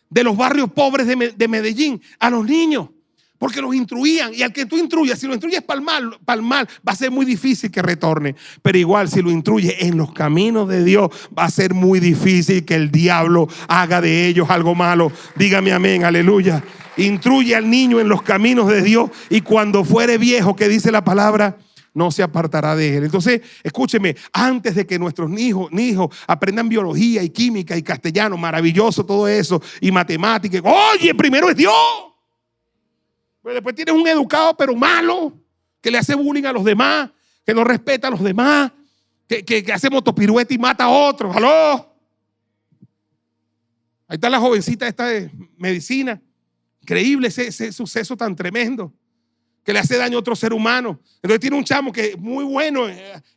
A: De los barrios pobres de Medellín, a los niños. Porque los instruían. Y al que tú instruyas, si lo instruyes para el mal, va a ser muy difícil que retorne. Pero igual, si lo instruyes en los caminos de Dios, va a ser muy difícil que el diablo haga de ellos algo malo. Dígame amén, aleluya. Instruye al niño en los caminos de Dios y cuando fuere viejo, que dice la palabra, no se apartará de él. Entonces, escúcheme, antes de que nuestros hijos aprendan biología y química y castellano, maravilloso todo eso, y matemáticas, oye, primero es Dios. Pero después tienes un educado pero malo, que le hace bullying a los demás, que no respeta a los demás, que hace motopirueta y mata a otros. ¡Aló! Ahí está la jovencita esta de medicina. Increíble ese suceso tan tremendo, que le hace daño a otro ser humano. Entonces tiene un chamo que es muy bueno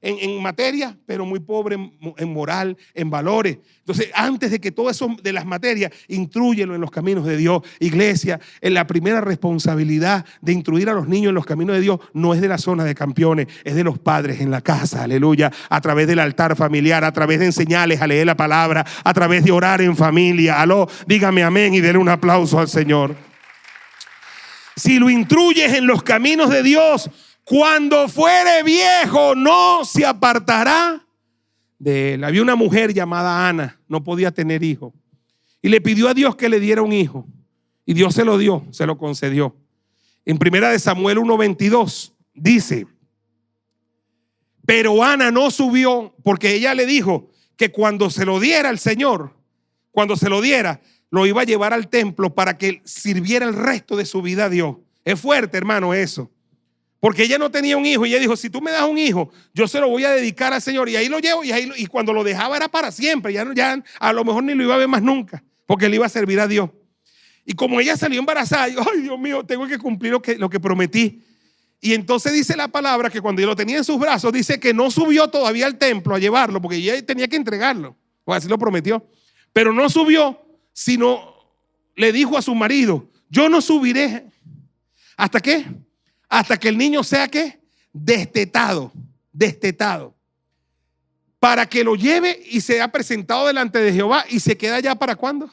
A: en materia, pero muy pobre en moral, en valores. Entonces, antes de que todo eso de las materias, intrúyelo en los caminos de Dios. Iglesia, en la primera responsabilidad de instruir a los niños en los caminos de Dios no es de la zona de campeones, es de los padres en la casa, aleluya, a través del altar familiar, a través de enseñarles a leer la palabra, a través de orar en familia. Aló, dígame amén y denle un aplauso al Señor. Si lo instruyes en los caminos de Dios, cuando fuere viejo no se apartará de él. Había una mujer llamada Ana, no podía tener hijo, y le pidió a Dios que le diera un hijo, y Dios se lo dio, se lo concedió. En 1 Samuel 1:22 dice: pero Ana no subió, porque ella le dijo que cuando se lo diera el Señor, cuando se lo diera, lo iba a llevar al templo para que sirviera el resto de su vida a Dios. Es fuerte, hermano, eso. Porque ella no tenía un hijo y ella dijo: si tú me das un hijo, yo se lo voy a dedicar al Señor. Y ahí lo llevo, y cuando lo dejaba era para siempre. Ya a lo mejor ni lo iba a ver más nunca, porque le iba a servir a Dios. Y como ella salió embarazada, yo, ay Dios mío, tengo que cumplir lo que prometí. Y entonces dice la palabra que cuando yo lo tenía en sus brazos, dice que no subió todavía al templo a llevarlo, porque ella tenía que entregarlo, o así lo prometió. Pero no subió, sino le dijo a su marido: yo no subiré. ¿Hasta qué? Hasta que el niño sea ¿qué? Destetado. Para que lo lleve y sea presentado delante de Jehová. ¿Y se queda ya para cuándo?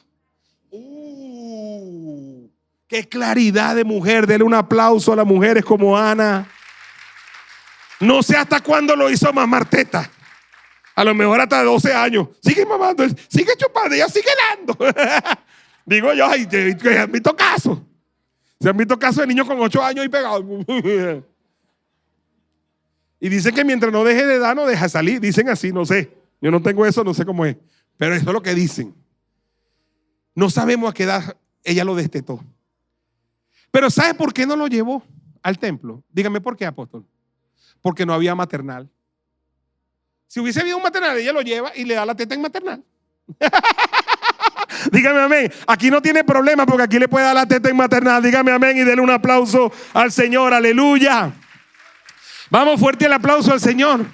A: Qué claridad de mujer. Dele un aplauso a las mujeres como Ana. No sé hasta cuándo lo hizo mamar teta. A lo mejor hasta 12 años. Sigue mamando, sigue chupando, ella sigue dando. Digo yo, ay, que han visto casos. Se han visto casos de niños con 8 años y pegados. Y dicen que mientras no deje de dar, no deja salir. Dicen así, no sé. Yo no tengo eso, no sé cómo es. Pero eso es lo que dicen. No sabemos a qué edad ella lo destetó. Pero ¿sabe por qué no lo llevó al templo? Dígame por qué, apóstol. Porque no había maternal. Si hubiese habido un maternal, ella lo lleva y le da la teta en maternal. Dígame amén. Aquí no tiene problema, porque aquí le puede dar la teta en maternal. Dígame amén y denle un aplauso al Señor. Aleluya. Vamos, fuerte el aplauso al Señor.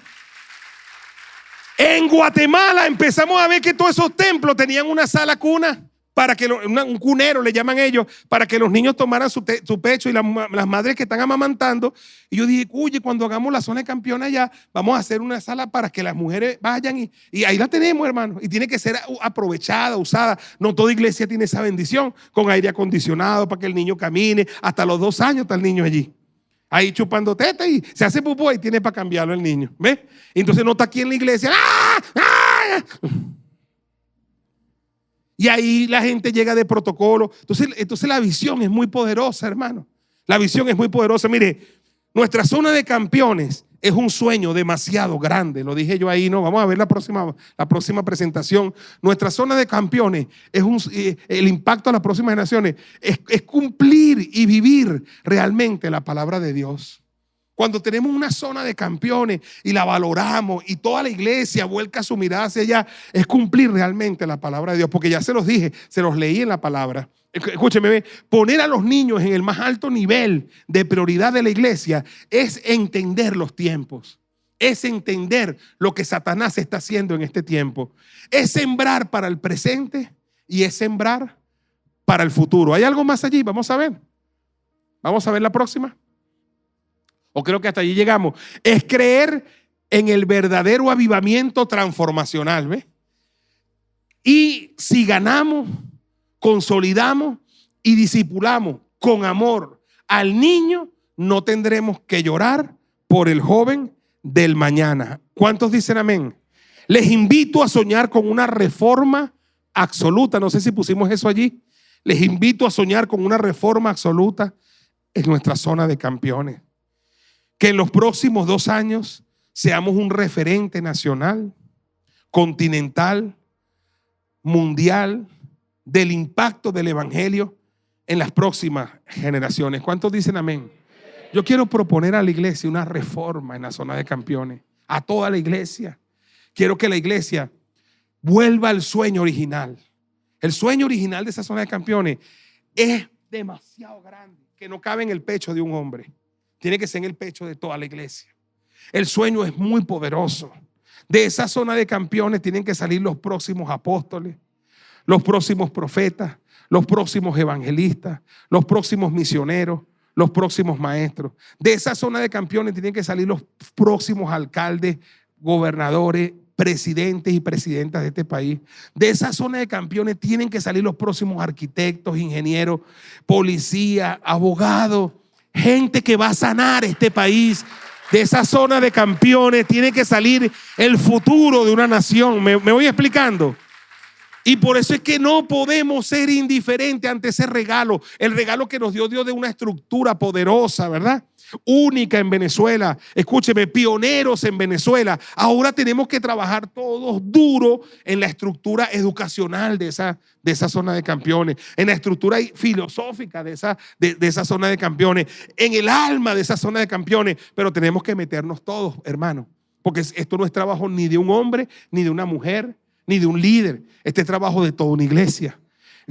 A: En Guatemala empezamos a ver que todos esos templos tenían una sala cuna, para que un cunero le llaman ellos, para que los niños tomaran su pecho, y las madres que están amamantando. Y yo dije: oye, cuando hagamos la zona de campeones allá, vamos a hacer una sala para que las mujeres vayan, y ahí la tenemos, hermano, y tiene que ser aprovechada, usada. No toda iglesia tiene esa bendición, con aire acondicionado para que el niño camine. Hasta los 2 años está el niño allí, ahí chupando teta, y se hace pupú y tiene para cambiarlo el niño. ¿Ves? Entonces no está aquí en la iglesia. ¡Ah! ¡Ah! Y ahí la gente llega de protocolo. Entonces la visión es muy poderosa, hermano. La visión es muy poderosa. Mire, nuestra zona de campeones es un sueño demasiado grande. Lo dije yo ahí, ¿no? Vamos a ver la próxima presentación. Nuestra zona de campeones es el impacto a las próximas generaciones. Es cumplir y vivir realmente la palabra de Dios. Cuando tenemos una zona de campeones y la valoramos y toda la iglesia vuelca su mirada hacia allá, es cumplir realmente la palabra de Dios. Porque ya se los dije, se los leí en la palabra. Escúcheme, poner a los niños en el más alto nivel de prioridad de la iglesia es entender los tiempos. Es entender lo que Satanás está haciendo en este tiempo. Es sembrar para el presente y es sembrar para el futuro. ¿Hay algo más allí? Vamos a ver. Vamos a ver la próxima. O creo que hasta allí llegamos. Es creer en el verdadero avivamiento transformacional. ¿Ves? Y si ganamos, consolidamos y discipulamos con amor al niño, no tendremos que llorar por el joven del mañana. ¿Cuántos dicen amén? Les invito a soñar con una reforma absoluta. No sé si pusimos eso allí. Les invito a soñar con una reforma absoluta en nuestra zona de campeones. que en los próximos 2 años seamos un referente nacional, continental, mundial, del impacto del evangelio en las próximas generaciones. ¿Cuántos dicen amén? Yo quiero proponer a la iglesia una reforma en la zona de campeones, a toda la iglesia. Quiero que la iglesia vuelva al sueño original. El sueño original de esa zona de campeones es demasiado grande, que no cabe en el pecho de un hombre. Tiene que ser en el pecho de toda la iglesia. El sueño es muy poderoso. De esa zona de campeones tienen que salir los próximos apóstoles, los próximos profetas, los próximos evangelistas, los próximos misioneros, los próximos maestros. De esa zona de campeones tienen que salir los próximos alcaldes, gobernadores, presidentes y presidentas de este país. De esa zona de campeones tienen que salir los próximos arquitectos, ingenieros, policías, abogados, gente que va a sanar este país. De esa zona de campeones tiene que salir el futuro de una nación. ¿Me voy explicando? Y por eso es que no podemos ser indiferentes ante ese regalo. El regalo que nos dio Dios de una estructura poderosa, ¿verdad? Única en Venezuela. Escúcheme, pioneros en Venezuela. Ahora tenemos que trabajar todos duro en la estructura educacional de esa zona de campeones, en la estructura filosófica de esa zona de campeones, en el alma de esa zona de campeones. Pero tenemos que meternos todos, hermanos, porque esto no es trabajo ni de un hombre, ni de una mujer, ni de un líder. Este es trabajo de toda una iglesia,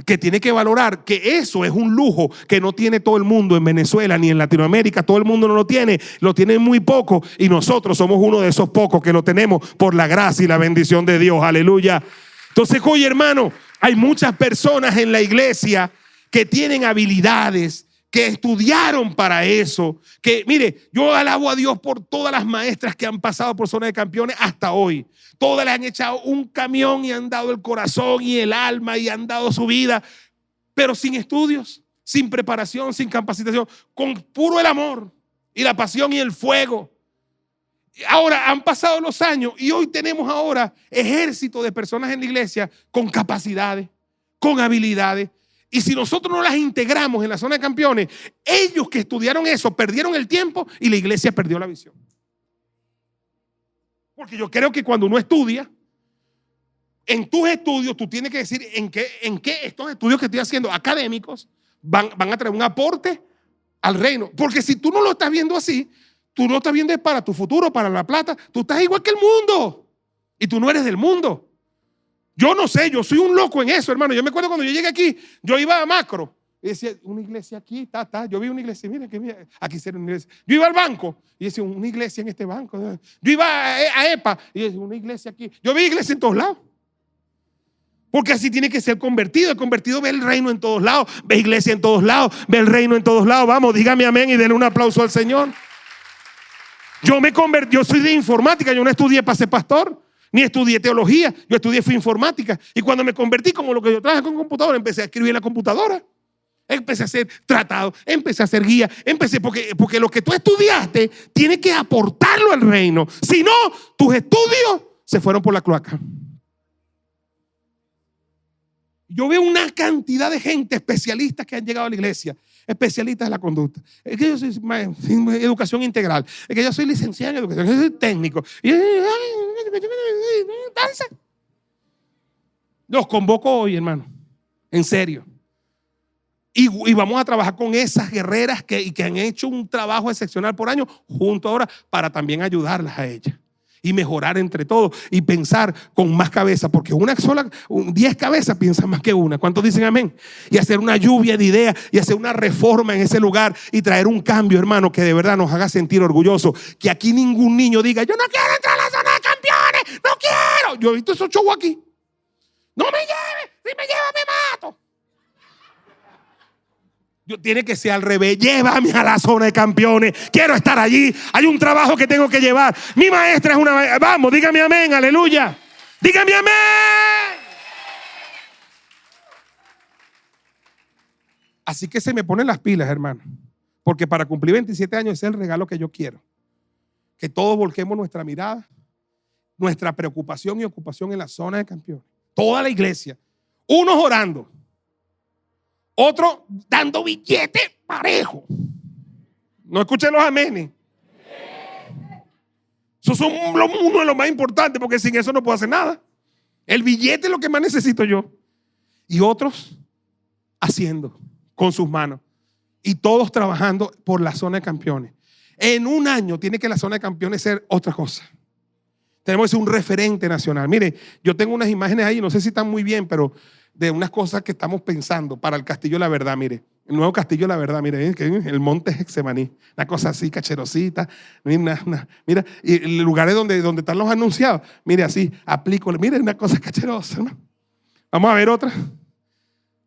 A: que tiene que valorar que eso es un lujo que no tiene todo el mundo en Venezuela ni en Latinoamérica. Todo el mundo no lo tiene muy poco, y nosotros somos uno de esos pocos que lo tenemos por la gracia y la bendición de Dios. Aleluya. Entonces, oye, hermano, hay muchas personas en la iglesia que tienen habilidades, que estudiaron para eso, que mire, yo alabo a Dios por todas las maestras que han pasado por zona de campeones hasta hoy. Todas le han echado un camión y han dado el corazón y el alma y han dado su vida, pero sin estudios, sin preparación, sin capacitación, con puro el amor y la pasión y el fuego. Ahora han pasado los años y hoy tenemos ahora ejército de personas en la iglesia con capacidades, con habilidades. Y si nosotros no las integramos en la zona de campeones, ellos que estudiaron eso perdieron el tiempo y la iglesia perdió la visión. Porque yo creo que cuando uno estudia, en tus estudios tú tienes que decir en qué estos estudios que estoy haciendo académicos van a traer un aporte al reino. Porque si tú no lo estás viendo así, tú no estás viendo para tu futuro, para la plata, tú estás igual que el mundo y tú no eres del mundo. Yo no sé, yo soy un loco en eso, hermano. Yo me acuerdo cuando yo llegué aquí, yo iba a Macro y decía, una iglesia aquí, yo vi una iglesia, mira, aquí será una iglesia. Yo iba al banco y decía, una iglesia en este banco. Yo iba a EPA y decía, una iglesia aquí. Yo vi iglesia en todos lados. Porque así tiene que ser convertido. El convertido ve el reino en todos lados, ve iglesia en todos lados, ve el reino en todos lados. Vamos, dígame amén y denle un aplauso al Señor. Yo me convertí, yo soy de informática, yo no estudié para ser pastor. Ni estudié teología, yo fui informática. Y cuando me convertí, como lo que yo trabajo con computadora, empecé a escribir en la computadora. Empecé a hacer tratados, empecé a hacer guías, porque lo que tú estudiaste tiene que aportarlo al reino. Si no, tus estudios se fueron por la cloaca. Yo veo una cantidad de gente, especialistas que han llegado a la iglesia, especialistas de la conducta. Es que yo soy educación integral, es que yo soy licenciado en educación, yo soy técnico. Los convoco hoy, hermano, en serio. Y vamos a trabajar con esas guerreras que han hecho un trabajo excepcional por años, junto ahora, para también ayudarlas a ellas. Y mejorar entre todos y pensar con más cabeza, porque 10 cabezas piensan más que una. ¿Cuántos dicen amén? Y hacer una lluvia de ideas y hacer una reforma en ese lugar y traer un cambio, hermano, que de verdad nos haga sentir orgullosos. Que aquí ningún niño diga, yo no quiero entrar a la zona de campeones, no quiero. Yo he visto esos shows aquí. No me lleve, si me lleva me mato. Tiene que ser al revés. Llévame a la zona de campeones. Quiero estar allí. Hay un trabajo que tengo que llevar. Mi maestra es una... Vamos, dígame amén, aleluya. Dígame amén. Así que se me ponen las pilas, hermano. Porque para cumplir 27 años ese es el regalo que yo quiero. Que todos volquemos nuestra mirada, nuestra preocupación y ocupación en la zona de campeones. Toda la iglesia. Unos orando. Otro dando billete parejo. No escuchen los amenes. Eso son uno de los más importantes, porque sin eso no puedo hacer nada. El billete es lo que más necesito yo. Y otros haciendo con sus manos. Y todos trabajando por la zona de campeones. En un año tiene que la zona de campeones ser otra cosa. Tenemos que ser un referente nacional. Mire, yo tengo unas imágenes ahí, no sé si están muy bien, pero de unas cosas que estamos pensando para el Castillo de la Verdad. Mire, el nuevo Castillo de la Verdad, mire, el monte Getsemaní, una cosa así, cacherosita. Mira, y lugares donde están los anunciados, mire así, aplico, mire, una cosa cacherosa, ¿no? Vamos a ver otra.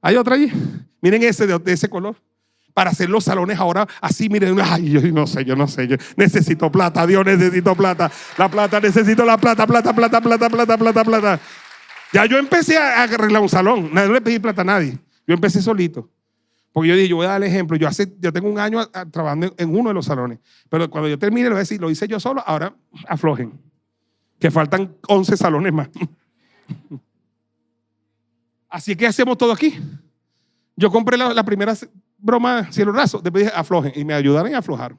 A: ¿Hay otra allí? Miren ese de ese color. Para hacer los salones ahora así, miren, ay, yo no sé, yo necesito plata, Dios, necesito plata, necesito la plata. Ya yo empecé a arreglar un salón, no le pedí plata a nadie, yo empecé solito, porque yo dije, yo voy a dar el ejemplo, yo tengo un año trabajando en uno de los salones, pero cuando yo termine, lo voy a decir, lo hice yo solo, ahora aflojen, que faltan 11 salones más. Así que hacemos todo aquí. Yo compré la primera broma cielo raso, después dije aflojen y me ayudaron a aflojar.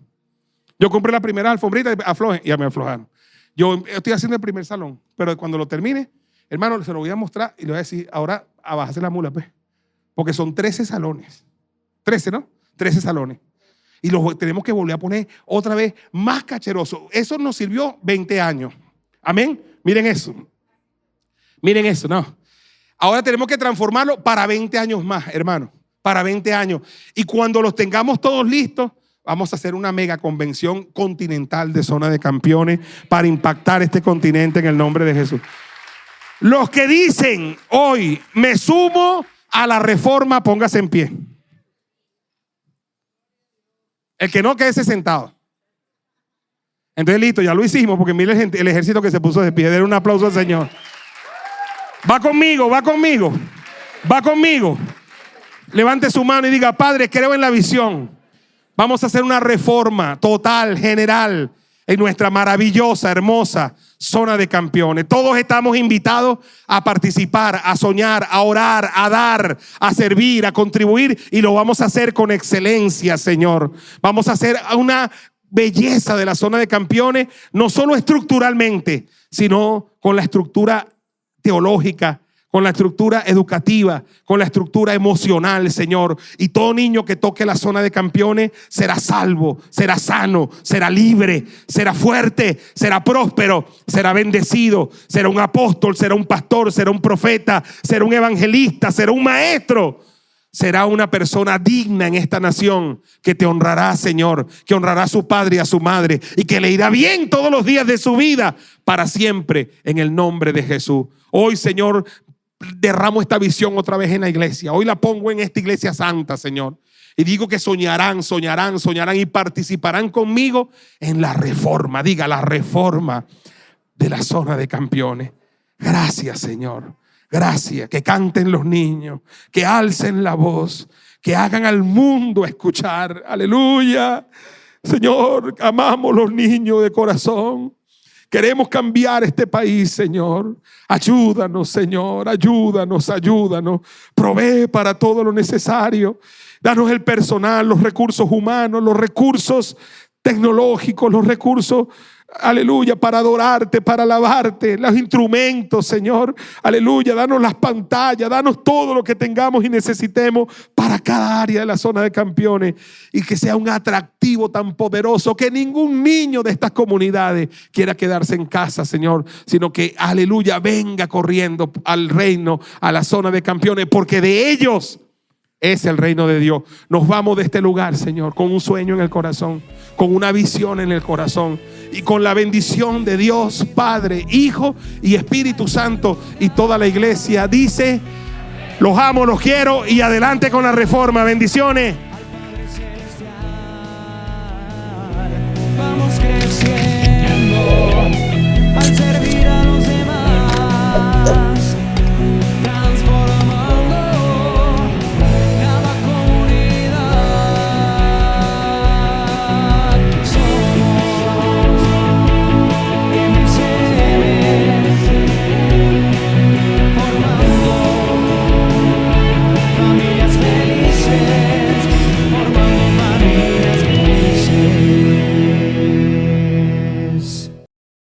A: Yo compré la primera alfombrita, aflojen y ya me aflojaron. Yo estoy haciendo el primer salón, pero cuando lo termine, hermano, se lo voy a mostrar y le voy a decir ahora a bajarse la mula, pues, porque son 13 salones. 13, ¿no? 13 salones. Y los tenemos que volver a poner otra vez más cacheroso. Eso nos sirvió 20 años. Amén. Miren eso. Miren eso, ¿no? Ahora tenemos que transformarlo para 20 años más, hermano. Para 20 años. Y cuando los tengamos todos listos, vamos a hacer una mega convención continental de zona de campeones para impactar este continente en el nombre de Jesús. Los que dicen hoy, me sumo a la reforma, póngase en pie. El que no, quédese sentado. Entonces listo, ya lo hicimos, porque mire el ejército que se puso de pie. Denle un aplauso al Señor. Va conmigo, va conmigo, va conmigo. Levante su mano y diga, Padre, creo en la visión. Vamos a hacer una reforma total, general, en nuestra maravillosa, hermosa zona de campeones. Todos estamos invitados a participar, a soñar, a orar, a dar, a servir, a contribuir, y lo vamos a hacer con excelencia, Señor. Vamos a hacer una belleza de la zona de campeones, no solo estructuralmente, sino con la estructura teológica, con la estructura educativa, con la estructura emocional, Señor. Y todo niño que toque la zona de campeones será salvo, será sano, será libre, será fuerte, será próspero, será bendecido, será un apóstol, será un pastor, será un profeta, será un evangelista, será un maestro. Será una persona digna en esta nación que te honrará, Señor, que honrará a su padre y a su madre y que le irá bien todos los días de su vida para siempre en el nombre de Jesús. Hoy, Señor, derramo esta visión otra vez en la iglesia. Hoy la pongo en esta iglesia santa, Señor. Y digo que soñarán y participarán conmigo en la reforma. Diga, la reforma de la zona de campeones. Gracias, Señor. Gracias. Que canten los niños, que alcen la voz, que hagan al mundo escuchar. Aleluya. Señor, amamos los niños de corazón. Queremos cambiar este país, Señor. Ayúdanos, Señor, ayúdanos. Provee para todo lo necesario. Danos el personal, los recursos humanos, los recursos tecnológicos, los recursos, aleluya, para adorarte, para alabarte, los instrumentos, Señor. Aleluya, danos las pantallas, danos todo lo que tengamos y necesitemos para cada área de la zona de campeones, y que sea un atractivo tan poderoso que ningún niño de estas comunidades quiera quedarse en casa, Señor, sino que, aleluya, venga corriendo al reino, a la zona de campeones, porque de ellos es el reino de Dios. Nos vamos de este lugar, Señor, con un sueño en el corazón, con una visión en el corazón, y con la bendición de Dios, Padre, Hijo y Espíritu Santo. Y toda la iglesia dice: los amo, los quiero, y adelante con la reforma. Bendiciones.